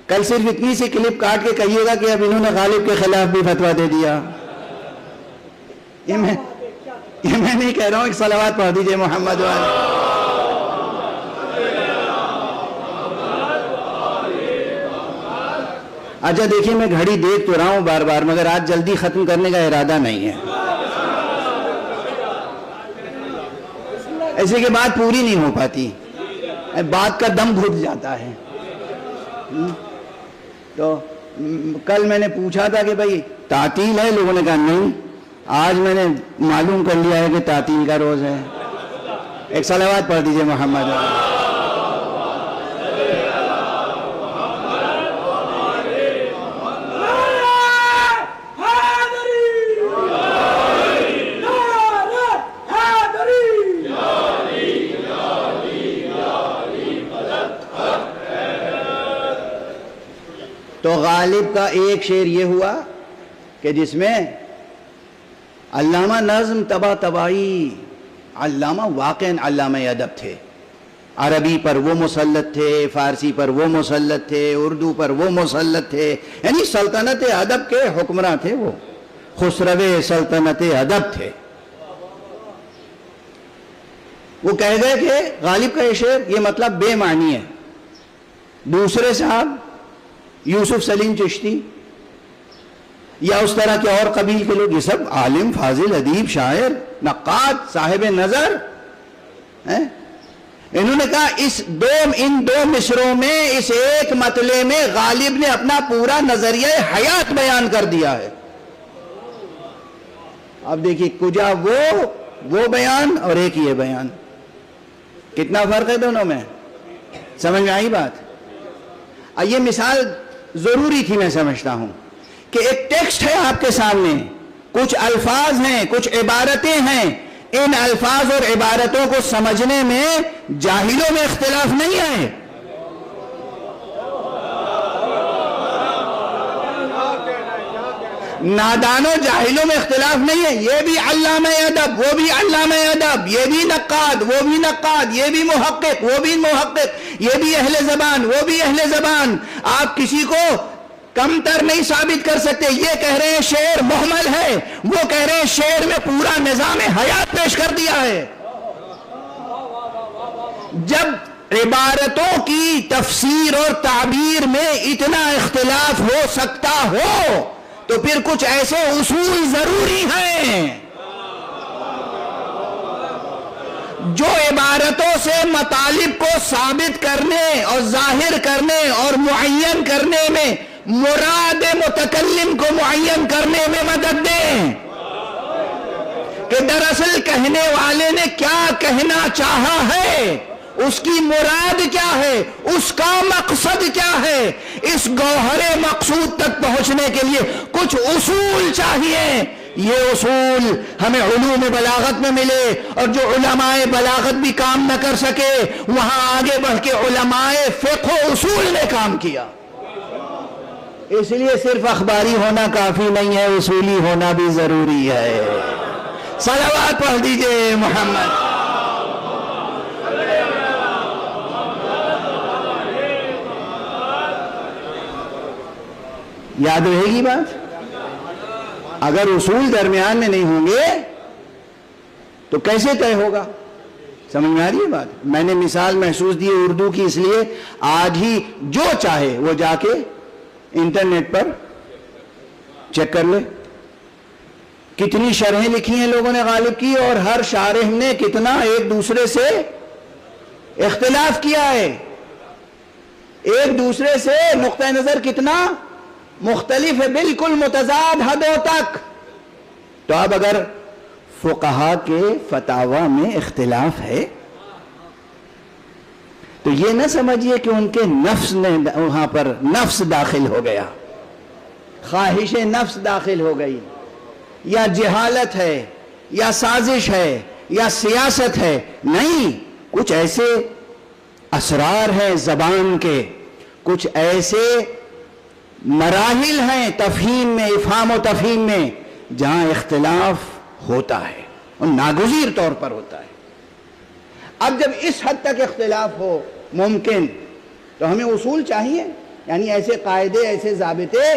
کل صرف اتنی سی کلپ کاٹ کے کہیے گا کہ اب انہوں نے غالب کے خلاف بھی فتویٰ دے دیا. یہ میں نہیں کہہ رہا ہوں. ایک صلوات پڑھ دیجئے محمد والے. اچھا دیکھیے، میں گھڑی دیکھ تو رہا ہوں بار بار، مگر آج جلدی ختم کرنے کا ارادہ نہیں ہے. ایسے کہ بات پوری نہیں ہو پاتی، بات کا دم گھٹ جاتا ہے. تو کل میں نے پوچھا تھا کہ بھائی تعطیل ہے، لوگوں نے کہا نہیں. آج میں نے معلوم کر لیا ہے کہ تعطیل کا روز ہے. ایک صلوات پڑھ دیجئے محمد. تو غالب کا ایک شعر یہ ہوا کہ جس میں علامہ نظم طباطبائی، علامہ واقعاً علامہ ادب تھے. عربی پر وہ مسلط تھے، فارسی پر وہ مسلط تھے، اردو پر وہ مسلط تھے، یعنی سلطنت ادب کے حکمراں تھے. وہ خسرو سلطنت ادب تھے. وہ کہہ گئے کہ غالب کا یہ شعر، یہ مطلب بے معنی ہے. دوسرے صاحب یوسف سلیم چشتی یا اس طرح کے اور قبیل کے لوگ، یہ سب عالم، فاضل، ادیب، شاعر، نقاد، صاحب نظر ہیں. انہوں نے کہا ان دو مصروں میں، اس ایک مطلع میں غالب نے اپنا پورا نظریہ حیات بیان کر دیا ہے. اب دیکھیے کجا وہ بیان اور ایک یہ بیان، کتنا فرق ہے دونوں میں. سمجھ میں آئی بات؟ یہ مثال ضروری تھی، میں سمجھتا ہوں کہ ایک ٹیکسٹ ہے آپ کے سامنے، کچھ الفاظ ہیں، کچھ عبارتیں ہیں. ان الفاظ اور عبارتوں کو سمجھنے میں جاہلوں میں اختلاف نہیں ہے. نادانوں جاہلوں میں اختلاف نہیں ہے، یہ بھی علامہ ادب، وہ بھی علامہ ادب، یہ بھی نقاد، وہ بھی نقاد، یہ بھی محقق، وہ بھی محقق، یہ بھی اہل زبان، وہ بھی اہل زبان. آپ کسی کو کمتر نہیں ثابت کر سکتے. یہ کہہ رہے ہیں شعر محمل ہے، وہ کہہ رہے ہیں شعر میں پورا نظام حیات پیش کر دیا ہے. جب عبارتوں کی تفسیر اور تعبیر میں اتنا اختلاف ہو سکتا ہو تو پھر کچھ ایسے اصول ضروری ہیں جو عبارتوں سے مطالب کو ثابت کرنے اور ظاہر کرنے اور معین کرنے میں، مراد متکلم کو معین کرنے میں مدد دیں کہ دراصل کہنے والے نے کیا کہنا چاہا ہے، اس کی مراد کیا ہے، اس کا مقصد کیا ہے. اس گوہر مقصود تک پہنچنے کے لیے کچھ اصول چاہیے. یہ اصول ہمیں علوم بلاغت میں ملے، اور جو علماء بلاغت بھی کام نہ کر سکے وہاں آگے بڑھ کے علماء فقہ و اصول نے کام کیا. اس لیے صرف اخباری ہونا کافی نہیں ہے، اصولی ہونا بھی ضروری ہے. صلوات پڑھ دیجئے محمد. یاد رہے گی بات؟ اگر اصول درمیان میں نہیں ہوں گے تو کیسے طے ہوگا؟ سمجھ میں آ رہی ہے بات؟ میں نے مثال محسوس دی اردو کی، اس لیے آج ہی جو چاہے وہ جا کے انٹرنیٹ پر چیک کر لے. کتنی شرحیں لکھی ہیں لوگوں نے غالب کی، اور ہر شارح نے کتنا ایک دوسرے سے اختلاف کیا ہے، ایک دوسرے سے نقطہ نظر کتنا مختلف ہے، بالکل متضاد حدوں تک. تو اب اگر فقہا کے فتاوی میں اختلاف ہے تو یہ نہ سمجھیے کہ ان کے نفس نے وہاں پر نفس داخل ہو گیا، خواہش نفس داخل ہو گئی، یا جہالت ہے، یا سازش ہے، یا سیاست ہے. نہیں، کچھ ایسے اسرار ہیں زبان کے، کچھ ایسے مراحل ہیں تفہیم میں، افہام و تفہیم میں، جہاں اختلاف ہوتا ہے اور ناگزیر طور پر ہوتا ہے. اب جب اس حد تک اختلاف ہو ممکن تو ہمیں اصول چاہیے، یعنی ایسے قاعدے، ایسے ضابطے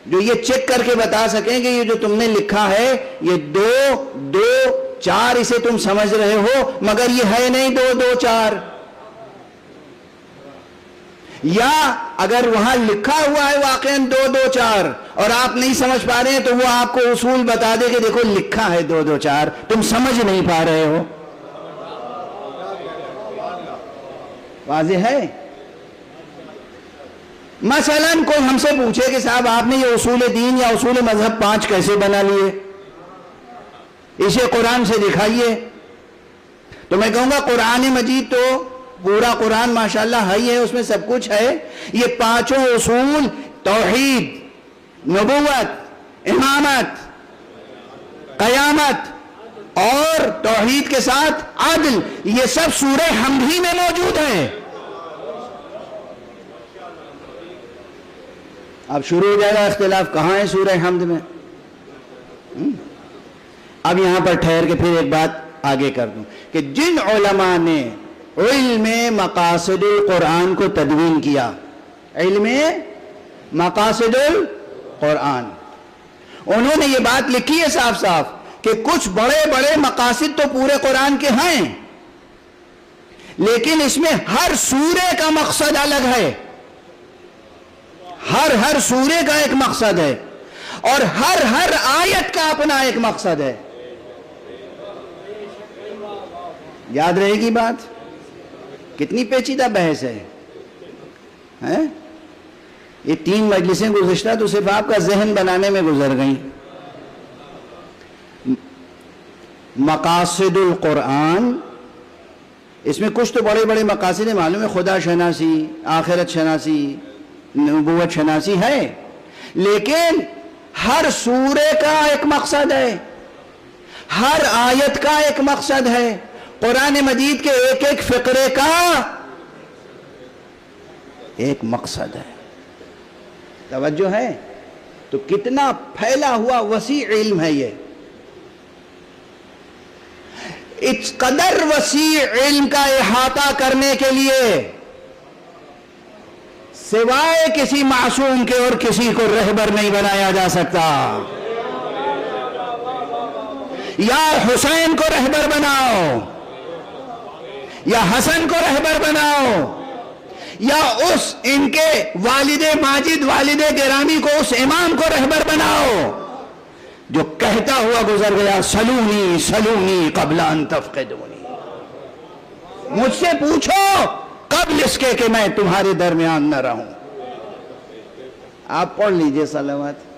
جو یہ چیک کر کے بتا سکیں کہ یہ جو تم نے لکھا ہے یہ 2 2 4 اسے تم سمجھ رہے ہو مگر یہ ہے نہیں 2 2 4. یا اگر وہاں لکھا ہوا ہے واقعاً 2 2 4 اور آپ نہیں سمجھ پا رہے ہیں تو وہ آپ کو اصول بتا دے کہ دیکھو لکھا ہے 2 2 4، تم سمجھ نہیں پا رہے ہو. واضح ہے؟ مثلا کوئی ہم سے پوچھے کہ صاحب آپ نے یہ اصول دین یا اصول مذہب 5 کیسے بنا لیے، اسے قرآن سے دکھائیے. تو میں کہوں گا قرآن مجید تو پورا قرآن ماشاءاللہ ہے ہی ہے، اس میں سب کچھ ہے. یہ 5 اصول توحید، نبوت، امامت، قیامت اور توحید کے ساتھ عدل، یہ سب سورہ حمد ہی میں موجود ہیں. اب شروع ہو جائے گا اختلاف، کہاں ہے سورہ حمد میں؟ اب یہاں پر ٹھہر کے پھر ایک بات آگے کر دوں کہ جن علماء نے علم مقاصد القرآن کو تدوین کیا، علم مقاصد القرآن، انہوں نے یہ بات لکھی ہے صاف صاف کہ کچھ بڑے بڑے مقاصد تو پورے قرآن کے ہیں، لیکن اس میں ہر سورے کا مقصد الگ ہے، ہر سورے کا ایک مقصد ہے، اور ہر آیت کا اپنا ایک مقصد ہے. یاد رہے گی بات؟ کتنی پیچیدہ بحث ہے. یہ 3 مجلسیں گزشتہ تو صرف آپ کا ذہن بنانے میں گزر گئیں. مقاصد القرآن، اس میں کچھ تو بڑے بڑے مقاصد ہیں، معلوم ہے، خدا شناسی، آخرت شناسی، نبوت شناسی ہے، لیکن ہر سورے کا ایک مقصد ہے، ہر آیت کا ایک مقصد ہے، قرآن مجید کے ایک ایک فقرے کا ایک مقصد ہے. توجہ ہے؟ تو کتنا پھیلا ہوا وسیع علم ہے یہ. اس قدر وسیع علم کا احاطہ کرنے کے لیے سوائے کسی معصوم کے اور کسی کو رہبر نہیں بنایا جا سکتا. یا حسین کو رہبر بناؤ, یا حسن کو رہبر بناؤ, یا اس ان کے والد ماجد والد گرامی کو, اس امام کو رہبر بناؤ جو کہتا ہوا گزر گیا سلونی سلونی قبل ان تفقدونی. مجھ سے پوچھو قبل اس کے کہ میں تمہارے درمیان نہ رہوں. آپ پڑھ لیجئے صلوات.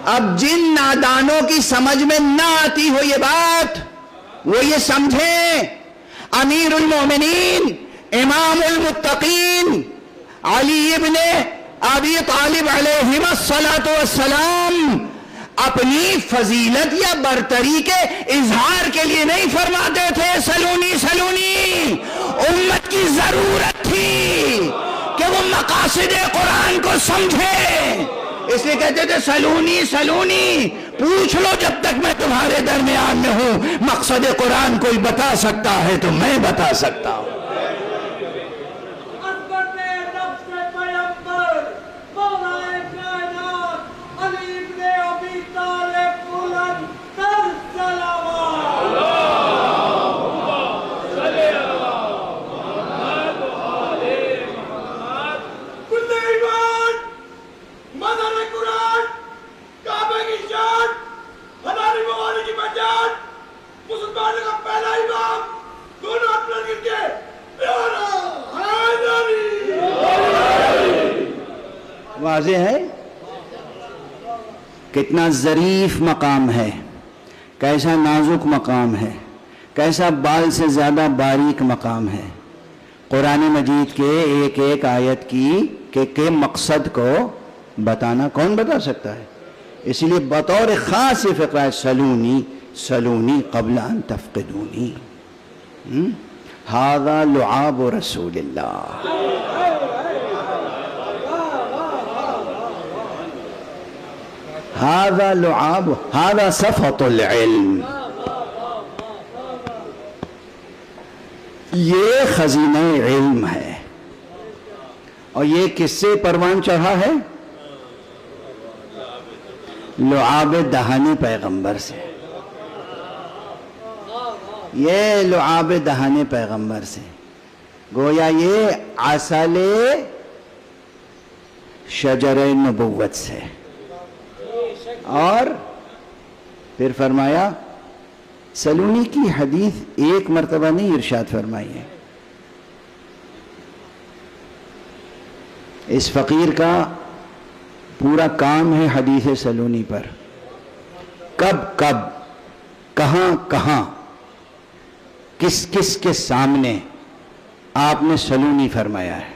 اب جن نادانوں کی سمجھ میں نہ آتی ہو یہ بات, وہ یہ سمجھیں امیر المومنین امام المتقین علی ابن ابی طالب علیہ الصلاۃ والسلام اپنی فضیلت یا برتری کے اظہار کے لیے نہیں فرماتے تھے سلونی سلونی. امت کی ضرورت تھی کہ وہ مقاصد قرآن کو سمجھے, اس لیے کہتے تھے سلونی سلونی. پوچھ لو جب تک میں تمہارے درمیان میں ہوں, مقصد قرآن کوئی بتا سکتا ہے تو میں بتا سکتا ہوں. واضح ہے کتنا ظریف مقام ہے, کیسا نازک مقام ہے, کیسا بال سے زیادہ باریک مقام ہے. قرآن مجید کے ایک ایک آیت کی کے مقصد کو بتانا کون بتا سکتا ہے؟ اس لیے بطور خاص فقرہ ہے سلونی سلونی قبل ان تفقدونی. ھذا لعاب رسول اللہ. ھذا لعاب ھذا صفۃ العلم. یہ خزینہ علم ہے, اور یہ کس سے پروان چڑھا ہے؟ لعاب دہن پیغمبر سے. یہ لعاب دہن پیغمبر سے, گویا یہ عسل شجر نبوت سے. اور پھر فرمایا سلونی کی حدیث ایک مرتبہ نہیں ارشاد فرمائی ہے. اس فقیر کا پورا کام ہے حدیث سلونی پر. کب کب کہاں کہاں کس کس کے سامنے آپ نے سلونی فرمایا ہے.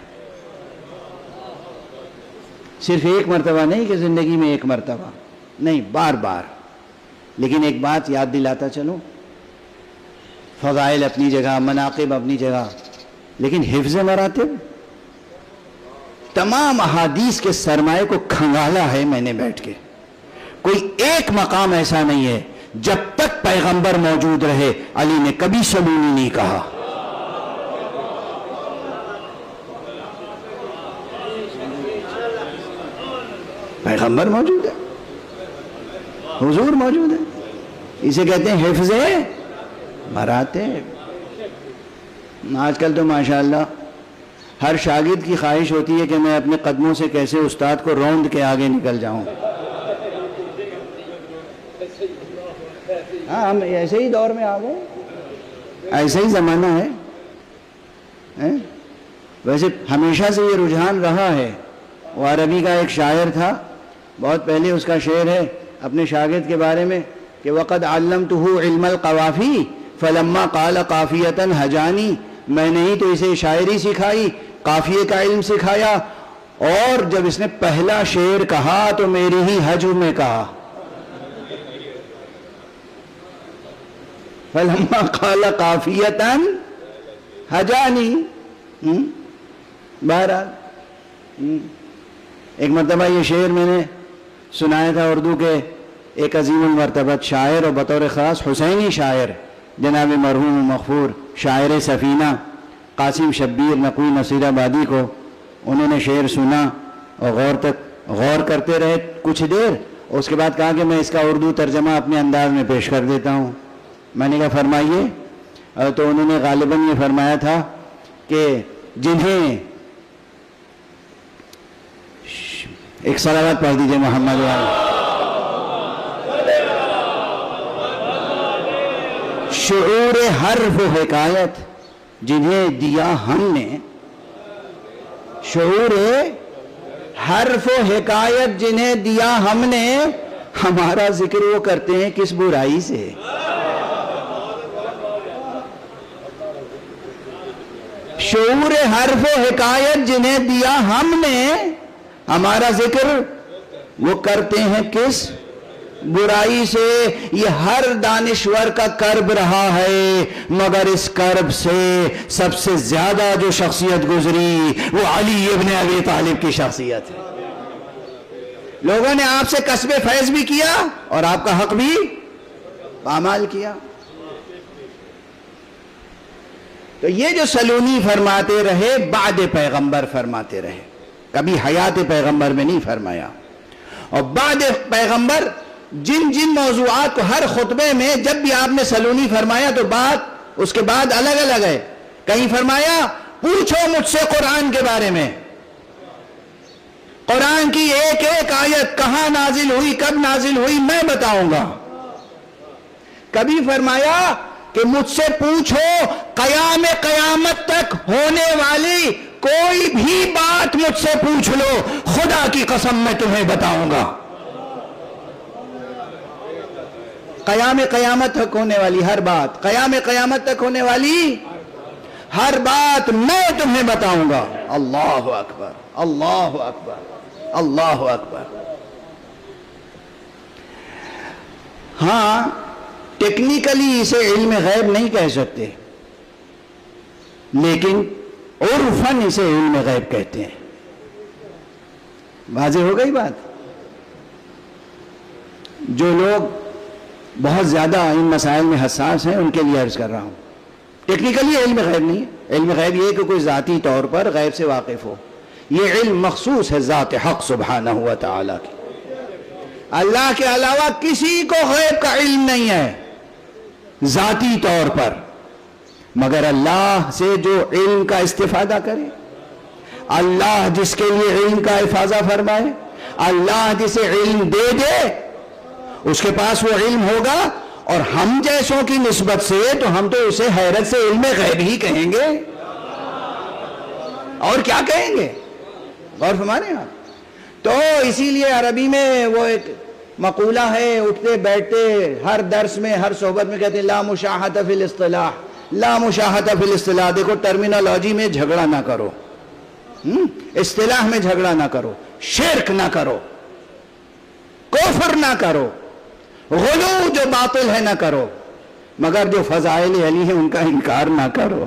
صرف ایک مرتبہ نہیں کہ زندگی میں ایک مرتبہ نہیں, بار بار. لیکن ایک بات یاد دلاتا چلوں, فضائل اپنی جگہ, مناقب اپنی جگہ, لیکن حفظ مراتب تمام احادیث کے سرمایے کو کھنگالا ہے میں نے بیٹھ کے. کوئی ایک مقام ایسا نہیں ہے جب تک پیغمبر موجود رہے علی نے کبھی سلونی نہیں کہا. پیغمبر موجود ہے, حضور موجود ہے, اسے کہتے ہیں حفظ مراتب. آج کل تو ماشاءاللہ ہر شاگرد کی خواہش ہوتی ہے کہ میں اپنے قدموں سے کیسے استاد کو روند کے آگے نکل جاؤں. ہاں, ہم ایسے ہی دور میں آ گئے, ایسا ہی زمانہ ہے. ویسے ہمیشہ سے یہ رجحان رہا ہے. وہ عربی کا ایک شاعر تھا, بہت پہلے اس کا شعر ہے اپنے شاگرد کے بارے میں کہ وَقَدْ عَلَّمْتُهُ عِلْمَ الْقَوَافِي فَلَمَّا قَالَ قَافِيَةً هَجَانِي. میں نے ہی تو اسے شاعری سکھائی, قافیے کا علم سکھایا, اور جب اس نے پہلا شعر کہا تو میری ہی حج میں کہا. فلما قال قافیۃً حجانی. بہرحال ایک مرتبہ یہ شعر میں نے سنایا تھا اردو کے ایک عظیم المرتبت شاعر اور بطور خاص حسینی شاعر جناب مرحوم مغفور شاعر سفینہ قاسم شبیر نقوی نصیر آبادی کو. انہوں نے شعر سنا اور غور کرتے رہے کچھ دیر. اس کے بعد کہا کہ میں اس کا اردو ترجمہ اپنے انداز میں پیش کر دیتا ہوں. میں نے کہا فرمائیے. تو انہوں نے غالباً یہ فرمایا تھا کہ جنہیں ایک صلوات پڑھ دیجئے محمد والے. شعور حرف و حکایت جنہیں دیا ہم نے. شعور حرف و حکایت جنہیں دیا ہم نے. ہمارا ذکر وہ کرتے ہیں کس برائی سے. شعور حرف و حکایت جنہیں دیا ہم نے. ہمارا ذکر وہ کرتے ہیں کس برائی سے. یہ ہر دانشور کا کرب رہا ہے مگر اس کرب سے سب سے زیادہ جو شخصیت گزری وہ علی ابن ابی طالب کی شخصیت ہے. لوگوں نے آپ سے کسب فیض بھی کیا اور آپ کا حق بھی پامال کیا. تو یہ جو سلونی فرماتے رہے بعد پیغمبر فرماتے رہے, کبھی حیات پیغمبر میں نہیں فرمایا. اور بعد پیغمبر جن موضوعات کو ہر خطبے میں جب بھی آپ نے سلونی فرمایا تو بات اس کے بعد الگ الگ ہے. کہیں فرمایا پوچھو مجھ سے قرآن کے بارے میں, قرآن کی ایک ایک آیت کہاں نازل ہوئی کب نازل ہوئی میں بتاؤں گا. کبھی فرمایا کہ مجھ سے پوچھو قیامت تک ہونے والی کوئی بھی بات مجھ سے پوچھ لو, خدا کی قسم میں تمہیں بتاؤں گا. قیامت تک ہونے والی ہر بات, قیامت تک ہونے والی ہر بات میں تمہیں بتاؤں گا. اللہ اکبر, اللہ اکبر, اللہ اکبر. ہاں ٹیکنیکلی اسے علم غیب نہیں کہہ سکتے, لیکن عرفاً اسے علم غیب کہتے ہیں. واضح ہو گئی بات. جو لوگ بہت زیادہ ان مسائل میں حساس ہیں ان کے لیے عرض کر رہا ہوں. ٹیکنیکلی علم غیب نہیں ہے. علم غیب یہ کہ کوئی ذاتی طور پر غیب سے واقف ہو. یہ علم مخصوص ہے ذات حق سبحانہ و تعالی کی. اللہ کے علاوہ کسی کو غیب کا علم نہیں ہے ذاتی طور پر, مگر اللہ سے جو علم کا استفادہ کرے, اللہ جس کے لیے علم کا حفاظہ فرمائے, اللہ جسے علم دے دے اس کے پاس وہ علم ہوگا. اور ہم جیسوں کی نسبت سے تو ہم تو اسے حیرت سے علم غیب ہی کہیں گے, اور کیا کہیں گے. غور فرمائیں آپ. تو اسی لیے عربی میں وہ ایک مقولہ ہے, اٹھتے بیٹھتے ہر درس میں ہر صحبت میں کہتے ہیں لا مشاہدہ فی الاصطلاح, لا مشاہدہ فی الاصطلاح. دیکھو ٹرمینالوجی میں جھگڑا نہ کرو, اصطلاح میں جھگڑا نہ کرو, شرک نہ کرو, کفر نہ کرو, غلو جو باطل ہے نہ کرو, مگر جو فضائل علی ہیں ان کا انکار نہ کرو.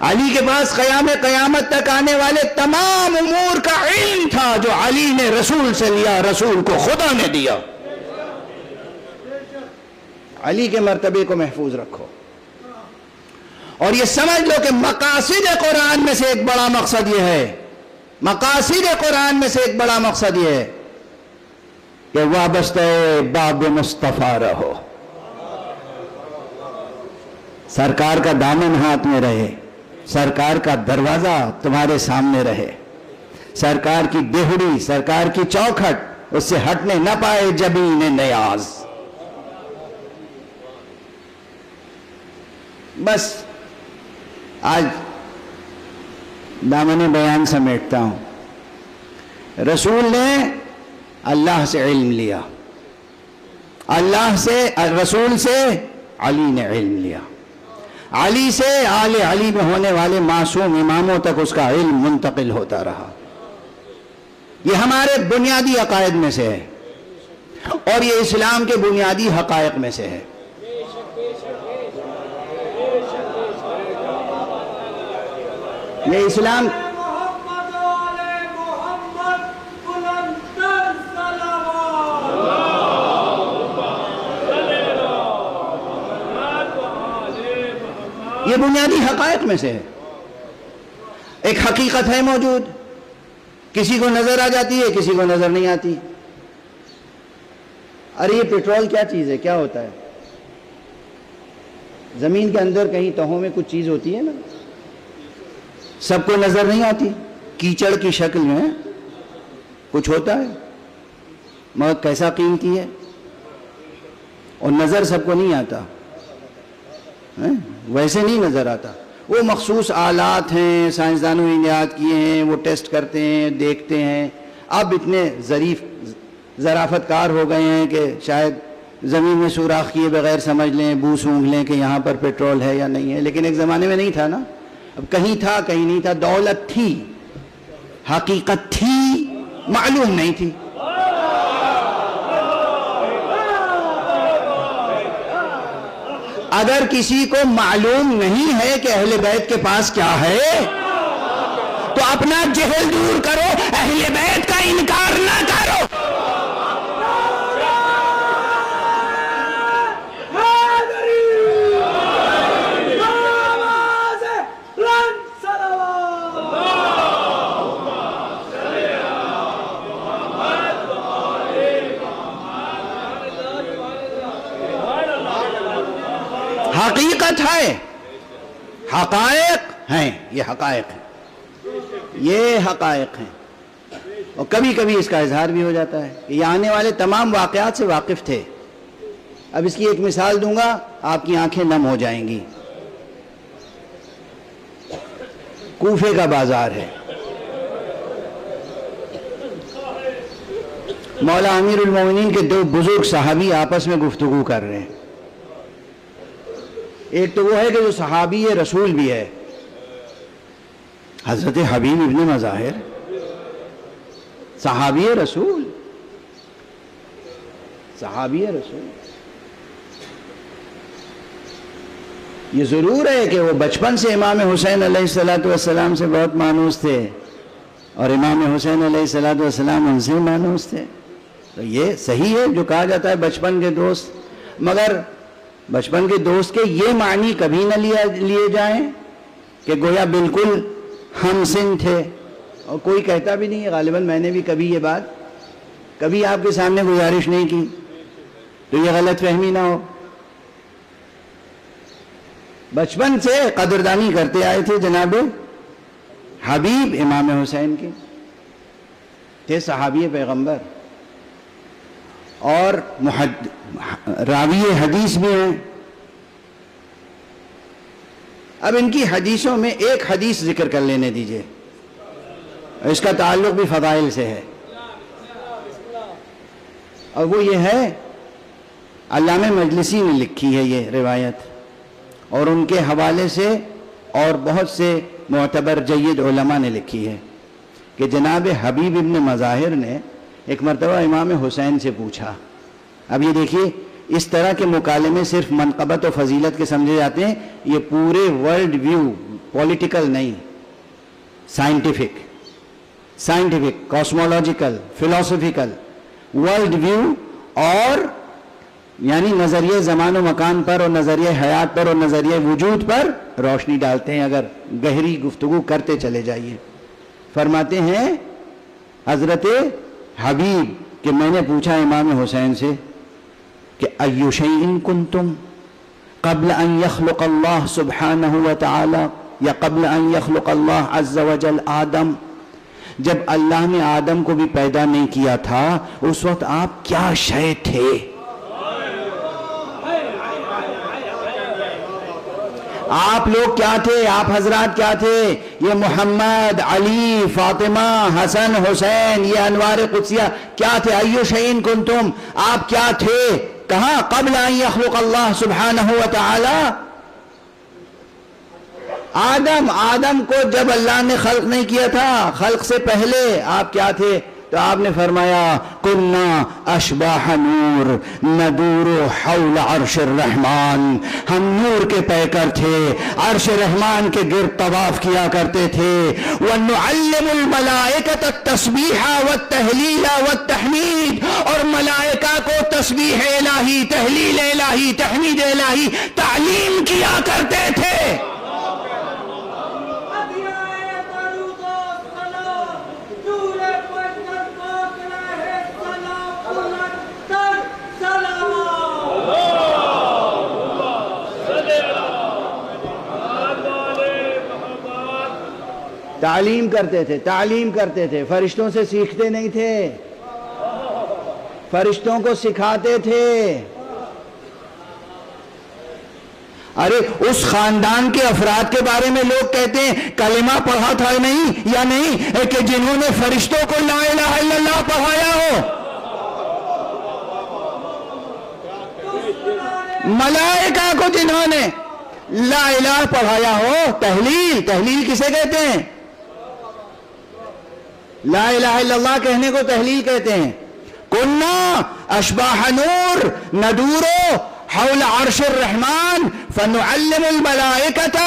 علی کے پاس قیامت تک آنے والے تمام امور کا علم تھا جو علی نے رسول سے لیا, رسول کو خدا نے دیا. علی کے مرتبے کو محفوظ رکھو. اور یہ سمجھ لو کہ مقاصد قرآن میں سے ایک بڑا مقصد یہ ہے, مقاصد قرآن میں سے ایک بڑا مقصد یہ ہے کہ وابستہ باب مصطفیٰ رہو. سرکار کا دامن ہاتھ میں رہے, سرکار کا دروازہ تمہارے سامنے رہے, سرکار کی دہڑی, سرکار کی چوکھٹ اس سے ہٹنے نہ پائے جبین نیاز. بس آج دامن بیان سمیٹتا ہوں. رسول نے اللہ سے علم لیا, اللہ سے رسول سے علی نے علم لیا. علی سے آل علی میں ہونے والے معصوم اماموں تک اس کا علم منتقل ہوتا رہا. یہ ہمارے بنیادی عقائد میں سے ہے اور یہ اسلام کے بنیادی حقائق میں سے ہے. یہ اسلام یہ بنیادی حقائق میں سے ہے. ایک حقیقت ہے موجود، کسی کو نظر آ جاتی ہے، کسی کو نظر نہیں آتی. ارے یہ پیٹرول کیا چیز ہے، کیا ہوتا ہے؟ زمین کے اندر کہیں تہوں میں کچھ چیز ہوتی ہے نا، سب کو نظر نہیں آتی، کیچڑ کی شکل میں کچھ ہوتا ہے، مگر کیسا قیمتی ہے، اور نظر سب کو نہیں آتا، ویسے نہیں نظر آتا. وہ مخصوص آلات ہیں، سائنسدانوں نے ایجاد کیے ہیں، وہ ٹیسٹ کرتے ہیں، دیکھتے ہیں. اب اتنے ظرافت کار ہو گئے ہیں کہ شاید زمین میں سوراخ کیے بغیر سمجھ لیں، بو سونگھ لیں کہ یہاں پر پیٹرول ہے یا نہیں ہے. لیکن ایک زمانے میں نہیں تھا نا. اب کہیں تھا کہیں نہیں تھا. دولت تھی، حقیقت تھی، معلوم نہیں تھی. اگر کسی کو معلوم نہیں ہے کہ اہل بیت کے پاس کیا ہے تو اپنا جہل دور کرو، اہل بیت کا انکار نہ کرو. حقیقت ہے، حقائق ہیں، یہ حقائق ہیں، یہ حقائق ہیں. اور کبھی کبھی اس کا اظہار بھی ہو جاتا ہے کہ یہ آنے والے تمام واقعات سے واقف تھے. اب اس کی ایک مثال دوں گا، آپ کی آنکھیں نم ہو جائیں گی. کوفے کا بازار ہے، مولا امیر المومنین کے دو بزرگ صحابی آپس میں گفتگو کر رہے ہیں. ایک تو وہ ہے کہ جو صحابی رسول بھی ہے، حضرت حبیب ابن مظاہر، صحابی رسول، صحابی رسول. یہ ضرور ہے کہ وہ بچپن سے امام حسین علیہ السلام سے بہت مانوس تھے اور امام حسین علیہ السلام ان سے مانوس تھے. تو یہ صحیح ہے جو کہا جاتا ہے بچپن کے دوست، مگر بچپن کے دوست کے یہ معنی کبھی نہ لیے جائیں کہ گویا بالکل ہم سن تھے. اور کوئی کہتا بھی نہیں ہے، غالباً میں نے بھی کبھی یہ بات کبھی آپ کے سامنے گزارش نہیں کی تو یہ غلط فہمی نہ ہو. بچپن سے قدردانی کرتے آئے تھے جناب حبیب امام حسین کی، تھے صحابی پیغمبر اور راوی حدیث بھی ہیں. اب ان کی حدیثوں میں ایک حدیث ذکر کر لینے دیجئے، اس کا تعلق بھی فضائل سے ہے، اور وہ یہ ہے، علامہ مجلسی نے لکھی ہے یہ روایت، اور ان کے حوالے سے اور بہت سے معتبر جید علماء نے لکھی ہے کہ جناب حبیب ابن مظاہر نے ایک مرتبہ امام حسین سے پوچھا. اب یہ دیکھیے، اس طرح کے مکالمے صرف منقبت و فضیلت کے سمجھے جاتے ہیں. یہ پورے ورلڈ ویو، پولیٹیکل نہیں، سائنٹیفک، کاسمولوجیکل، فلسفیکل ورلڈ ویو، اور یعنی نظریہ زمان و مکان پر اور نظریہ حیات پر اور نظریہ وجود پر روشنی ڈالتے ہیں اگر گہری گفتگو کرتے چلے جائیے. فرماتے ہیں حضرت حبیب کہ میں نے پوچھا امام حسین سے کہ ایو شیء کنتم قبل ان یخلق اللہ سبحانہ وتعالی یا قبل ان یخلق اللہ عز وجل آدم، جب اللہ نے آدم کو بھی پیدا نہیں کیا تھا اس وقت آپ کیا شے تھے؟ آپ لوگ کیا تھے؟ آپ حضرات کیا تھے؟ یہ محمد، علی، فاطمہ، حسن، حسین، یہ انوار قدسیہ کیا تھے؟ ایو شیء کنتم، آپ کیا تھے؟ کہاں؟ قبل ان یخلق اللہ سبحانہ وتعالی، آدم کو جب اللہ نے خلق نہیں کیا تھا، خلق سے پہلے آپ کیا تھے؟ تو آپ نے فرمایا کنا اشباح نور ندور حول عرش الرحمن، ہم نور کے پیکر تھے، عرش رحمان کے گرد طواف کیا کرتے تھے۔ وَنُعَلِّمُ الْمَلَائِكَةَ التَّسْبِيحَ وَالتَّهْلِيلَ وَالتَّحْمِيدَ، اور ملائکہ کو تسبیح الہی، تہلیل الہی، تحمید الہی تعلیم کیا کرتے تھے۔ تعلیم کرتے تھے، فرشتوں سے سیکھتے نہیں تھے، فرشتوں کو سکھاتے تھے۔ ارے اس خاندان کے افراد کے بارے میں لوگ کہتے ہیں کلمہ پڑھا تھا نہیں یا نہیں کہ جنہوں نے فرشتوں کو لا الہ الا اللہ پڑھایا ہو، ملائکہ کو جنہوں نے لا الہ پڑھایا ہو۔ تحلیل کسے کہتے ہیں؟ لا الہ الا اللہ کہنے کو تحلیل کہتے ہیں۔ کنا اشباح نور ندور حول عرش الرحمن فنعلم الملائکۃ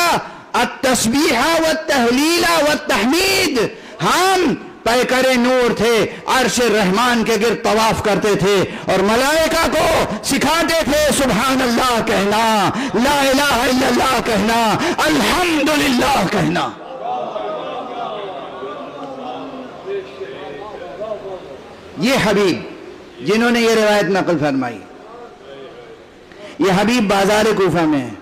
التسبیح والتہلیل والتحمید، ہم پیکر نور تھے، عرش الرحمان کے گرد طواف کرتے تھے اور ملائکہ کو سکھاتے تھے سبحان اللہ کہنا، لا الہ الا اللہ کہنا، الحمدللہ کہنا۔ یہ حبیب جنہوں نے یہ روایت نقل فرمائی، یہ حبیب بازار کوفہ میں ہے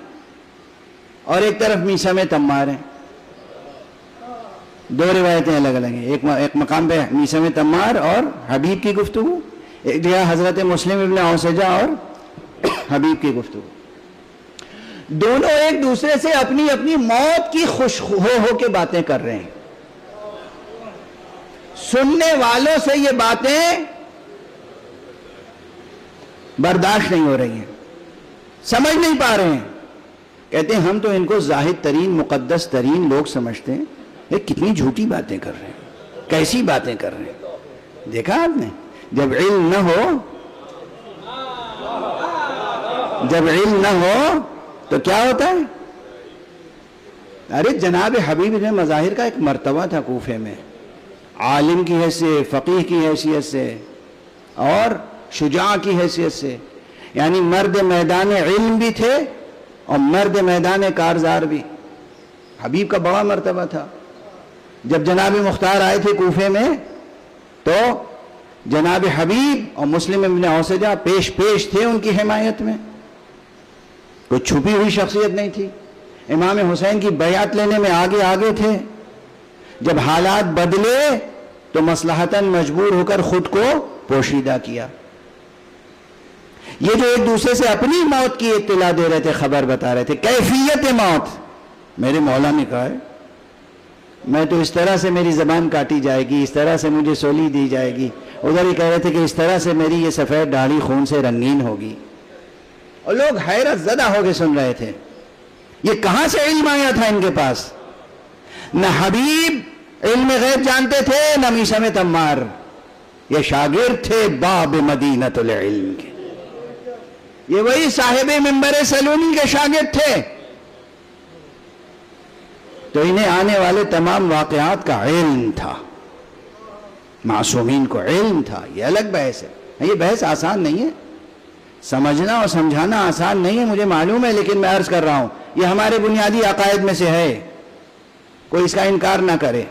اور ایک طرف میثم تمار ہے۔ دو روایتیں الگ الگ ہیں، ایک مقام پہ میثم تمار اور حبیب کی گفتگو، ایک جگہ حضرت مسلم ابن اوسجہ اور حبیب کی گفتگو۔ دونوں ایک دوسرے سے اپنی اپنی موت کی خوش ہو کے باتیں کر رہے ہیں۔ سننے والوں سے یہ باتیں برداشت نہیں ہو رہی ہیں، سمجھ نہیں پا رہے ہیں، کہتے ہیں ہم تو ان کو زاہد ترین مقدس ترین لوگ سمجھتے ہیں، یہ کتنی جھوٹی باتیں کر رہے ہیں، کیسی باتیں کر رہے ہیں۔ دیکھا آپ نے، جب علم نہ ہو تو کیا ہوتا ہے؟ ارے جناب حبیب نے مظاہر کا ایک مرتبہ تھا کوفے میں، عالم کی حیثیت، فقیہ کی حیثیت سے اور شجاع کی حیثیت سے، یعنی مرد میدان علم بھی تھے اور مرد میدان کارزار بھی۔ حبیب کا بڑا مرتبہ تھا۔ جب جناب مختار آئے تھے کوفے میں تو جناب حبیب اور مسلم ابن اوسجہ پیش تھے ان کی حمایت میں، کوئی چھپی ہوئی شخصیت نہیں تھی۔ امام حسین کی بیعت لینے میں آگے تھے۔ جب حالات بدلے تو مصلحتاً مجبور ہو کر خود کو پوشیدہ کیا۔ یہ جو ایک دوسرے سے اپنی موت کی اطلاع دے رہے تھے، خبر بتا رہے تھے، کیفیت موت، میرے مولا نے کہا ہے میں تو اس طرح سے میری زبان کاٹی جائے گی، اس طرح سے مجھے سولی دی جائے گی، ادھر ہی کہہ رہے تھے کہ اس طرح سے میری یہ سفید داڑھی خون سے رنگین ہوگی، اور لوگ حیرت زدہ ہو کے سن رہے تھے۔ یہ کہاں سے علم آیا تھا ان کے پاس؟ نہ حبیب علم غیب جانتے تھے، نہ میثم تمار، یہ شاگرد تھے باب مدینۃ العلم کے، یہ وہی صاحب منبر سلونی کے شاگرد تھے، تو انہیں آنے والے تمام واقعات کا علم تھا، معصومین کو علم تھا۔ یہ الگ بحث ہے، یہ بحث آسان نہیں ہے، سمجھنا اور سمجھانا آسان نہیں ہے، مجھے معلوم ہے، لیکن میں عرض کر رہا ہوں یہ ہمارے بنیادی عقائد میں سے ہے، کوئی اس کا انکار نہ کرے۔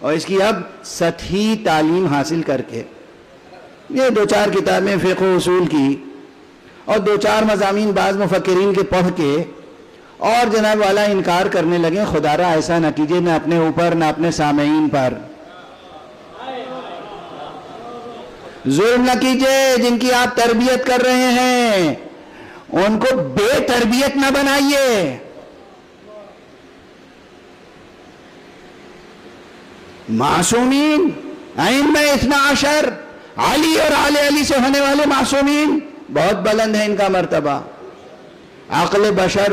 اور اس کی اب سطحی تعلیم حاصل کر کے یہ 2-4 کتابیں فقہ و اصول کی اور 2-4 مضامین بعض مفکرین کے پڑھ کے اور جناب والا انکار کرنے لگے، خدا را ایسا نہ کیجئے، نہ اپنے اوپر نہ اپنے سامعین پر ظلم نہ کیجئے۔ جن کی آپ تربیت کر رہے ہیں ان کو بے تربیت نہ بنائیے۔ معصومین ائمہ 12 علی اور آل علی سے ہونے والے معصومین بہت بلند ہے ان کا مرتبہ، عقل بشر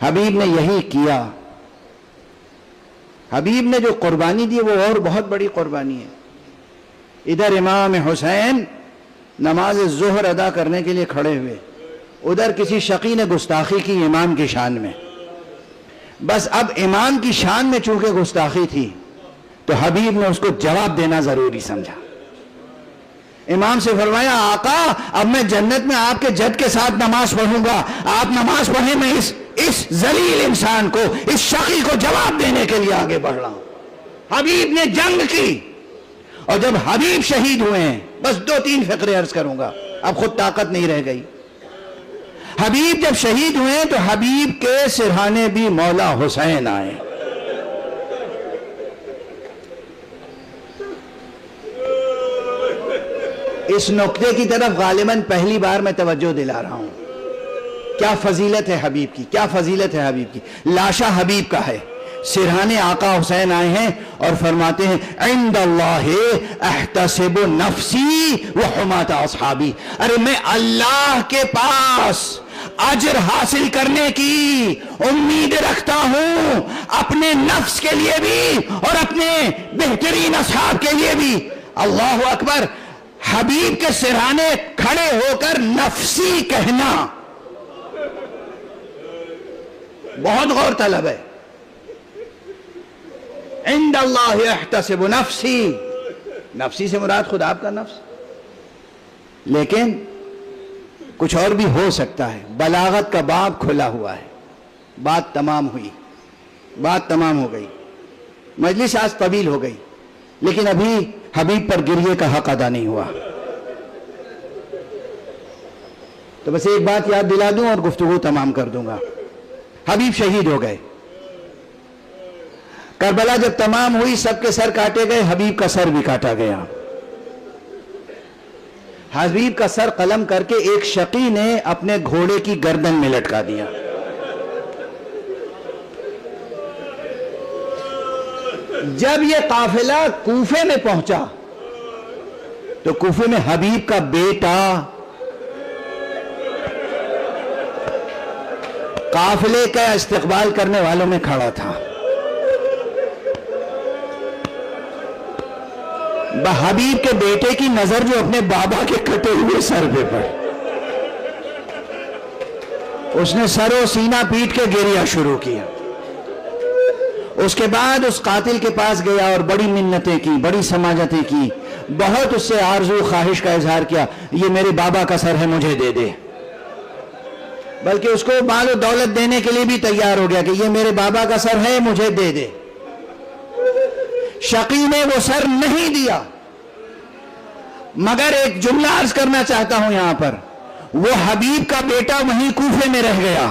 حبیب نے یہی کیا. حبیب نے جو قربانی دی وہ اور بہت بڑی قربانی ہے. ادھر امام حسین نماز ظہر ادا کرنے کے لیے کھڑے ہوئے, ادھر کسی شقی نے گستاخی کی امام کی شان میں. بس اب امام کی شان میں چونکہ گستاخی تھی تو حبیب نے اس کو جواب دینا ضروری سمجھا. امام سے فرمایا, آقا اب میں جنت میں آپ کے جد کے ساتھ نماز پڑھوں گا, آپ نماز پڑھیں, میں اس ذلیل انسان کو, اس شقی کو جواب دینے کے لیے آگے بڑھ رہا ہوں. حبیب نے جنگ کی, اور جب حبیب شہید ہوئے ہیں, بس 2-3 فقرے عرض کروں گا, اب خود طاقت نہیں رہ گئی. حبیب جب شہید ہوئے تو حبیب کے سرہانے بھی مولا حسین آئے. اس نقطے کی طرف غالباً پہلی بار میں توجہ دلا رہا ہوں. کیا فضیلت ہے حبیب کی, کیا فضیلت ہے حبیب کی. لاشا حبیب کا ہے, سرہانے آقا حسین آئے ہیں اور فرماتے ہیں عند اللہ احتسب نفسی وحمات اصحابی. ارے میں اللہ کے پاس اجر حاصل کرنے کی امید رکھتا ہوں, اپنے نفس کے لیے بھی اور اپنے بہترین اصحاب کے لیے بھی. اللہ اکبر. حبیب کے سرہانے کھڑے ہو کر نفسی کہنا بہت غور طلب ہے. عند اللہ احتسب نفسی, نفسی سے مراد خود آپ کا نفس, لیکن کچھ اور بھی ہو سکتا ہے. بلاغت کا باب کھلا ہوا ہے. بات تمام ہوئی, بات تمام ہو گئی, مجلس آج طویل ہو گئی, لیکن ابھی حبیب پر گریے کا حق ادا نہیں ہوا. تو بس ایک بات یاد دلا دوں اور گفتگو تمام کر دوں گا. حبیب شہید ہو گئے. کربلا جب تمام ہوئی, سب کے سر کاٹے گئے, حبیب کا سر بھی کاٹا گیا. حبیب کا سر قلم کر کے ایک شقی نے اپنے گھوڑے کی گردن میں لٹکا دیا. جب یہ قافلہ کوفے میں پہنچا تو کوفے میں حبیب کا بیٹا قافلے کا استقبال کرنے والوں میں کھڑا تھا. حبیب کے بیٹے کی نظر جو اپنے بابا کے کٹے ہوئے سر پہ پڑی, اس نے سر و سینہ پیٹ کے گریہ شروع کیا. اس کے بعد اس قاتل کے پاس گیا اور بڑی منتیں کی, بڑی سماجتیں کی, بہت اس سے آرزو خواہش کا اظہار کیا, یہ میرے بابا کا سر ہے, مجھے دے دے. بلکہ اس کو مال و دولت دینے کے لیے بھی تیار ہو گیا کہ یہ میرے بابا کا سر ہے, مجھے دے دے. شقی نے وہ سر نہیں دیا. مگر ایک جملہ عرض کرنا چاہتا ہوں یہاں پر, وہ حبیب کا بیٹا وہیں کوفے میں رہ گیا.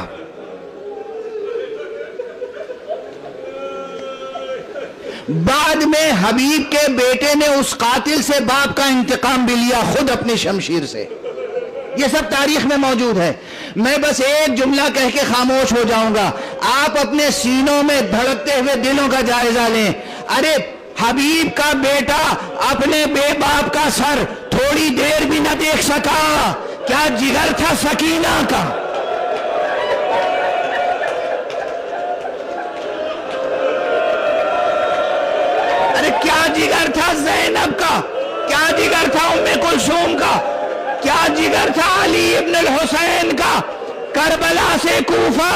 بعد میں حبیب کے بیٹے نے اس قاتل سے باپ کا انتقام بھی لیا, خود اپنی شمشیر سے. یہ سب تاریخ میں موجود ہے. میں بس ایک جملہ کہہ کے خاموش ہو جاؤں گا, آپ اپنے سینوں میں دھڑکتے ہوئے دلوں کا جائزہ لیں. ارے حبیب کا بیٹا اپنے بے باپ کا سر تھوڑی دیر بھی نہ دیکھ سکا. کیا جگر تھا سکینہ کا, ارے کیا جگر تھا زینب کا, کیا جگر تھا ام کلثوم کا, کیا جگر تھا علی ابن الحسین کا. کربلا سے کوفہ,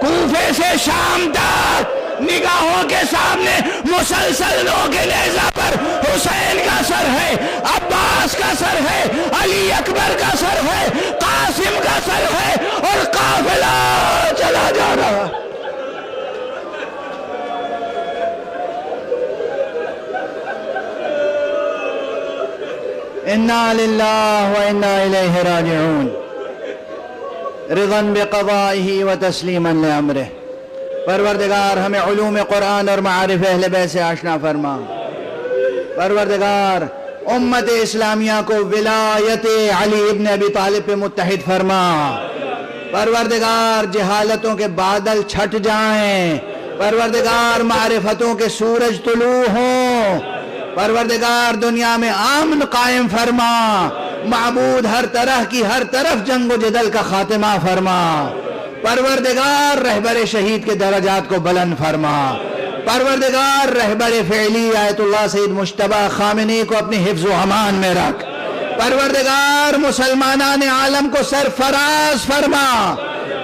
کوفے سے شام تک نگاہوں کے سامنے مسلسل لوگ نیزہ پر حسین کا سر ہے, عباس کا سر ہے, علی اکبر کا سر ہے, قاسم کا سر ہے, اور قافلہ چلا جا رہا. انا للہ و انا الیہ راجعون. رضا بقضائہ و تسلیما لامرہ. پروردگار ہمیں علوم قرآن اور معارف اہل بیت سے آشنا فرما. پروردگار امت اسلامیہ کو ولایت علی ابن ابی طالب پہ متحد فرما. پروردگار جہالتوں کے بادل چھٹ جائیں. پروردگار معرفتوں کے سورج طلوع ہوں. پروردگار دنیا میں امن قائم فرما. معبود ہر طرح کی ہر طرف جنگ و جدل کا خاتمہ فرما. پروردگار رہبر شہید کے درجات کو بلند فرما، پروردگار رہبر فعلی آیت اللہ سید مجتبی خامنی کو اپنی حفظ و امان میں رکھ، پروردگار مسلمانان عالم کو سرفراز فرما،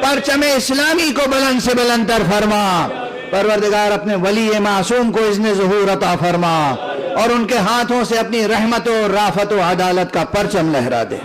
پرچم اسلامی کو بلند سے بلند تر فرما، پروردگار اپنے ولی معصوم کو اذن ظہور عطا فرما اور ان کے ہاتھوں سے اپنی رحمت و رافت و عدالت کا پرچم لہرا دے۔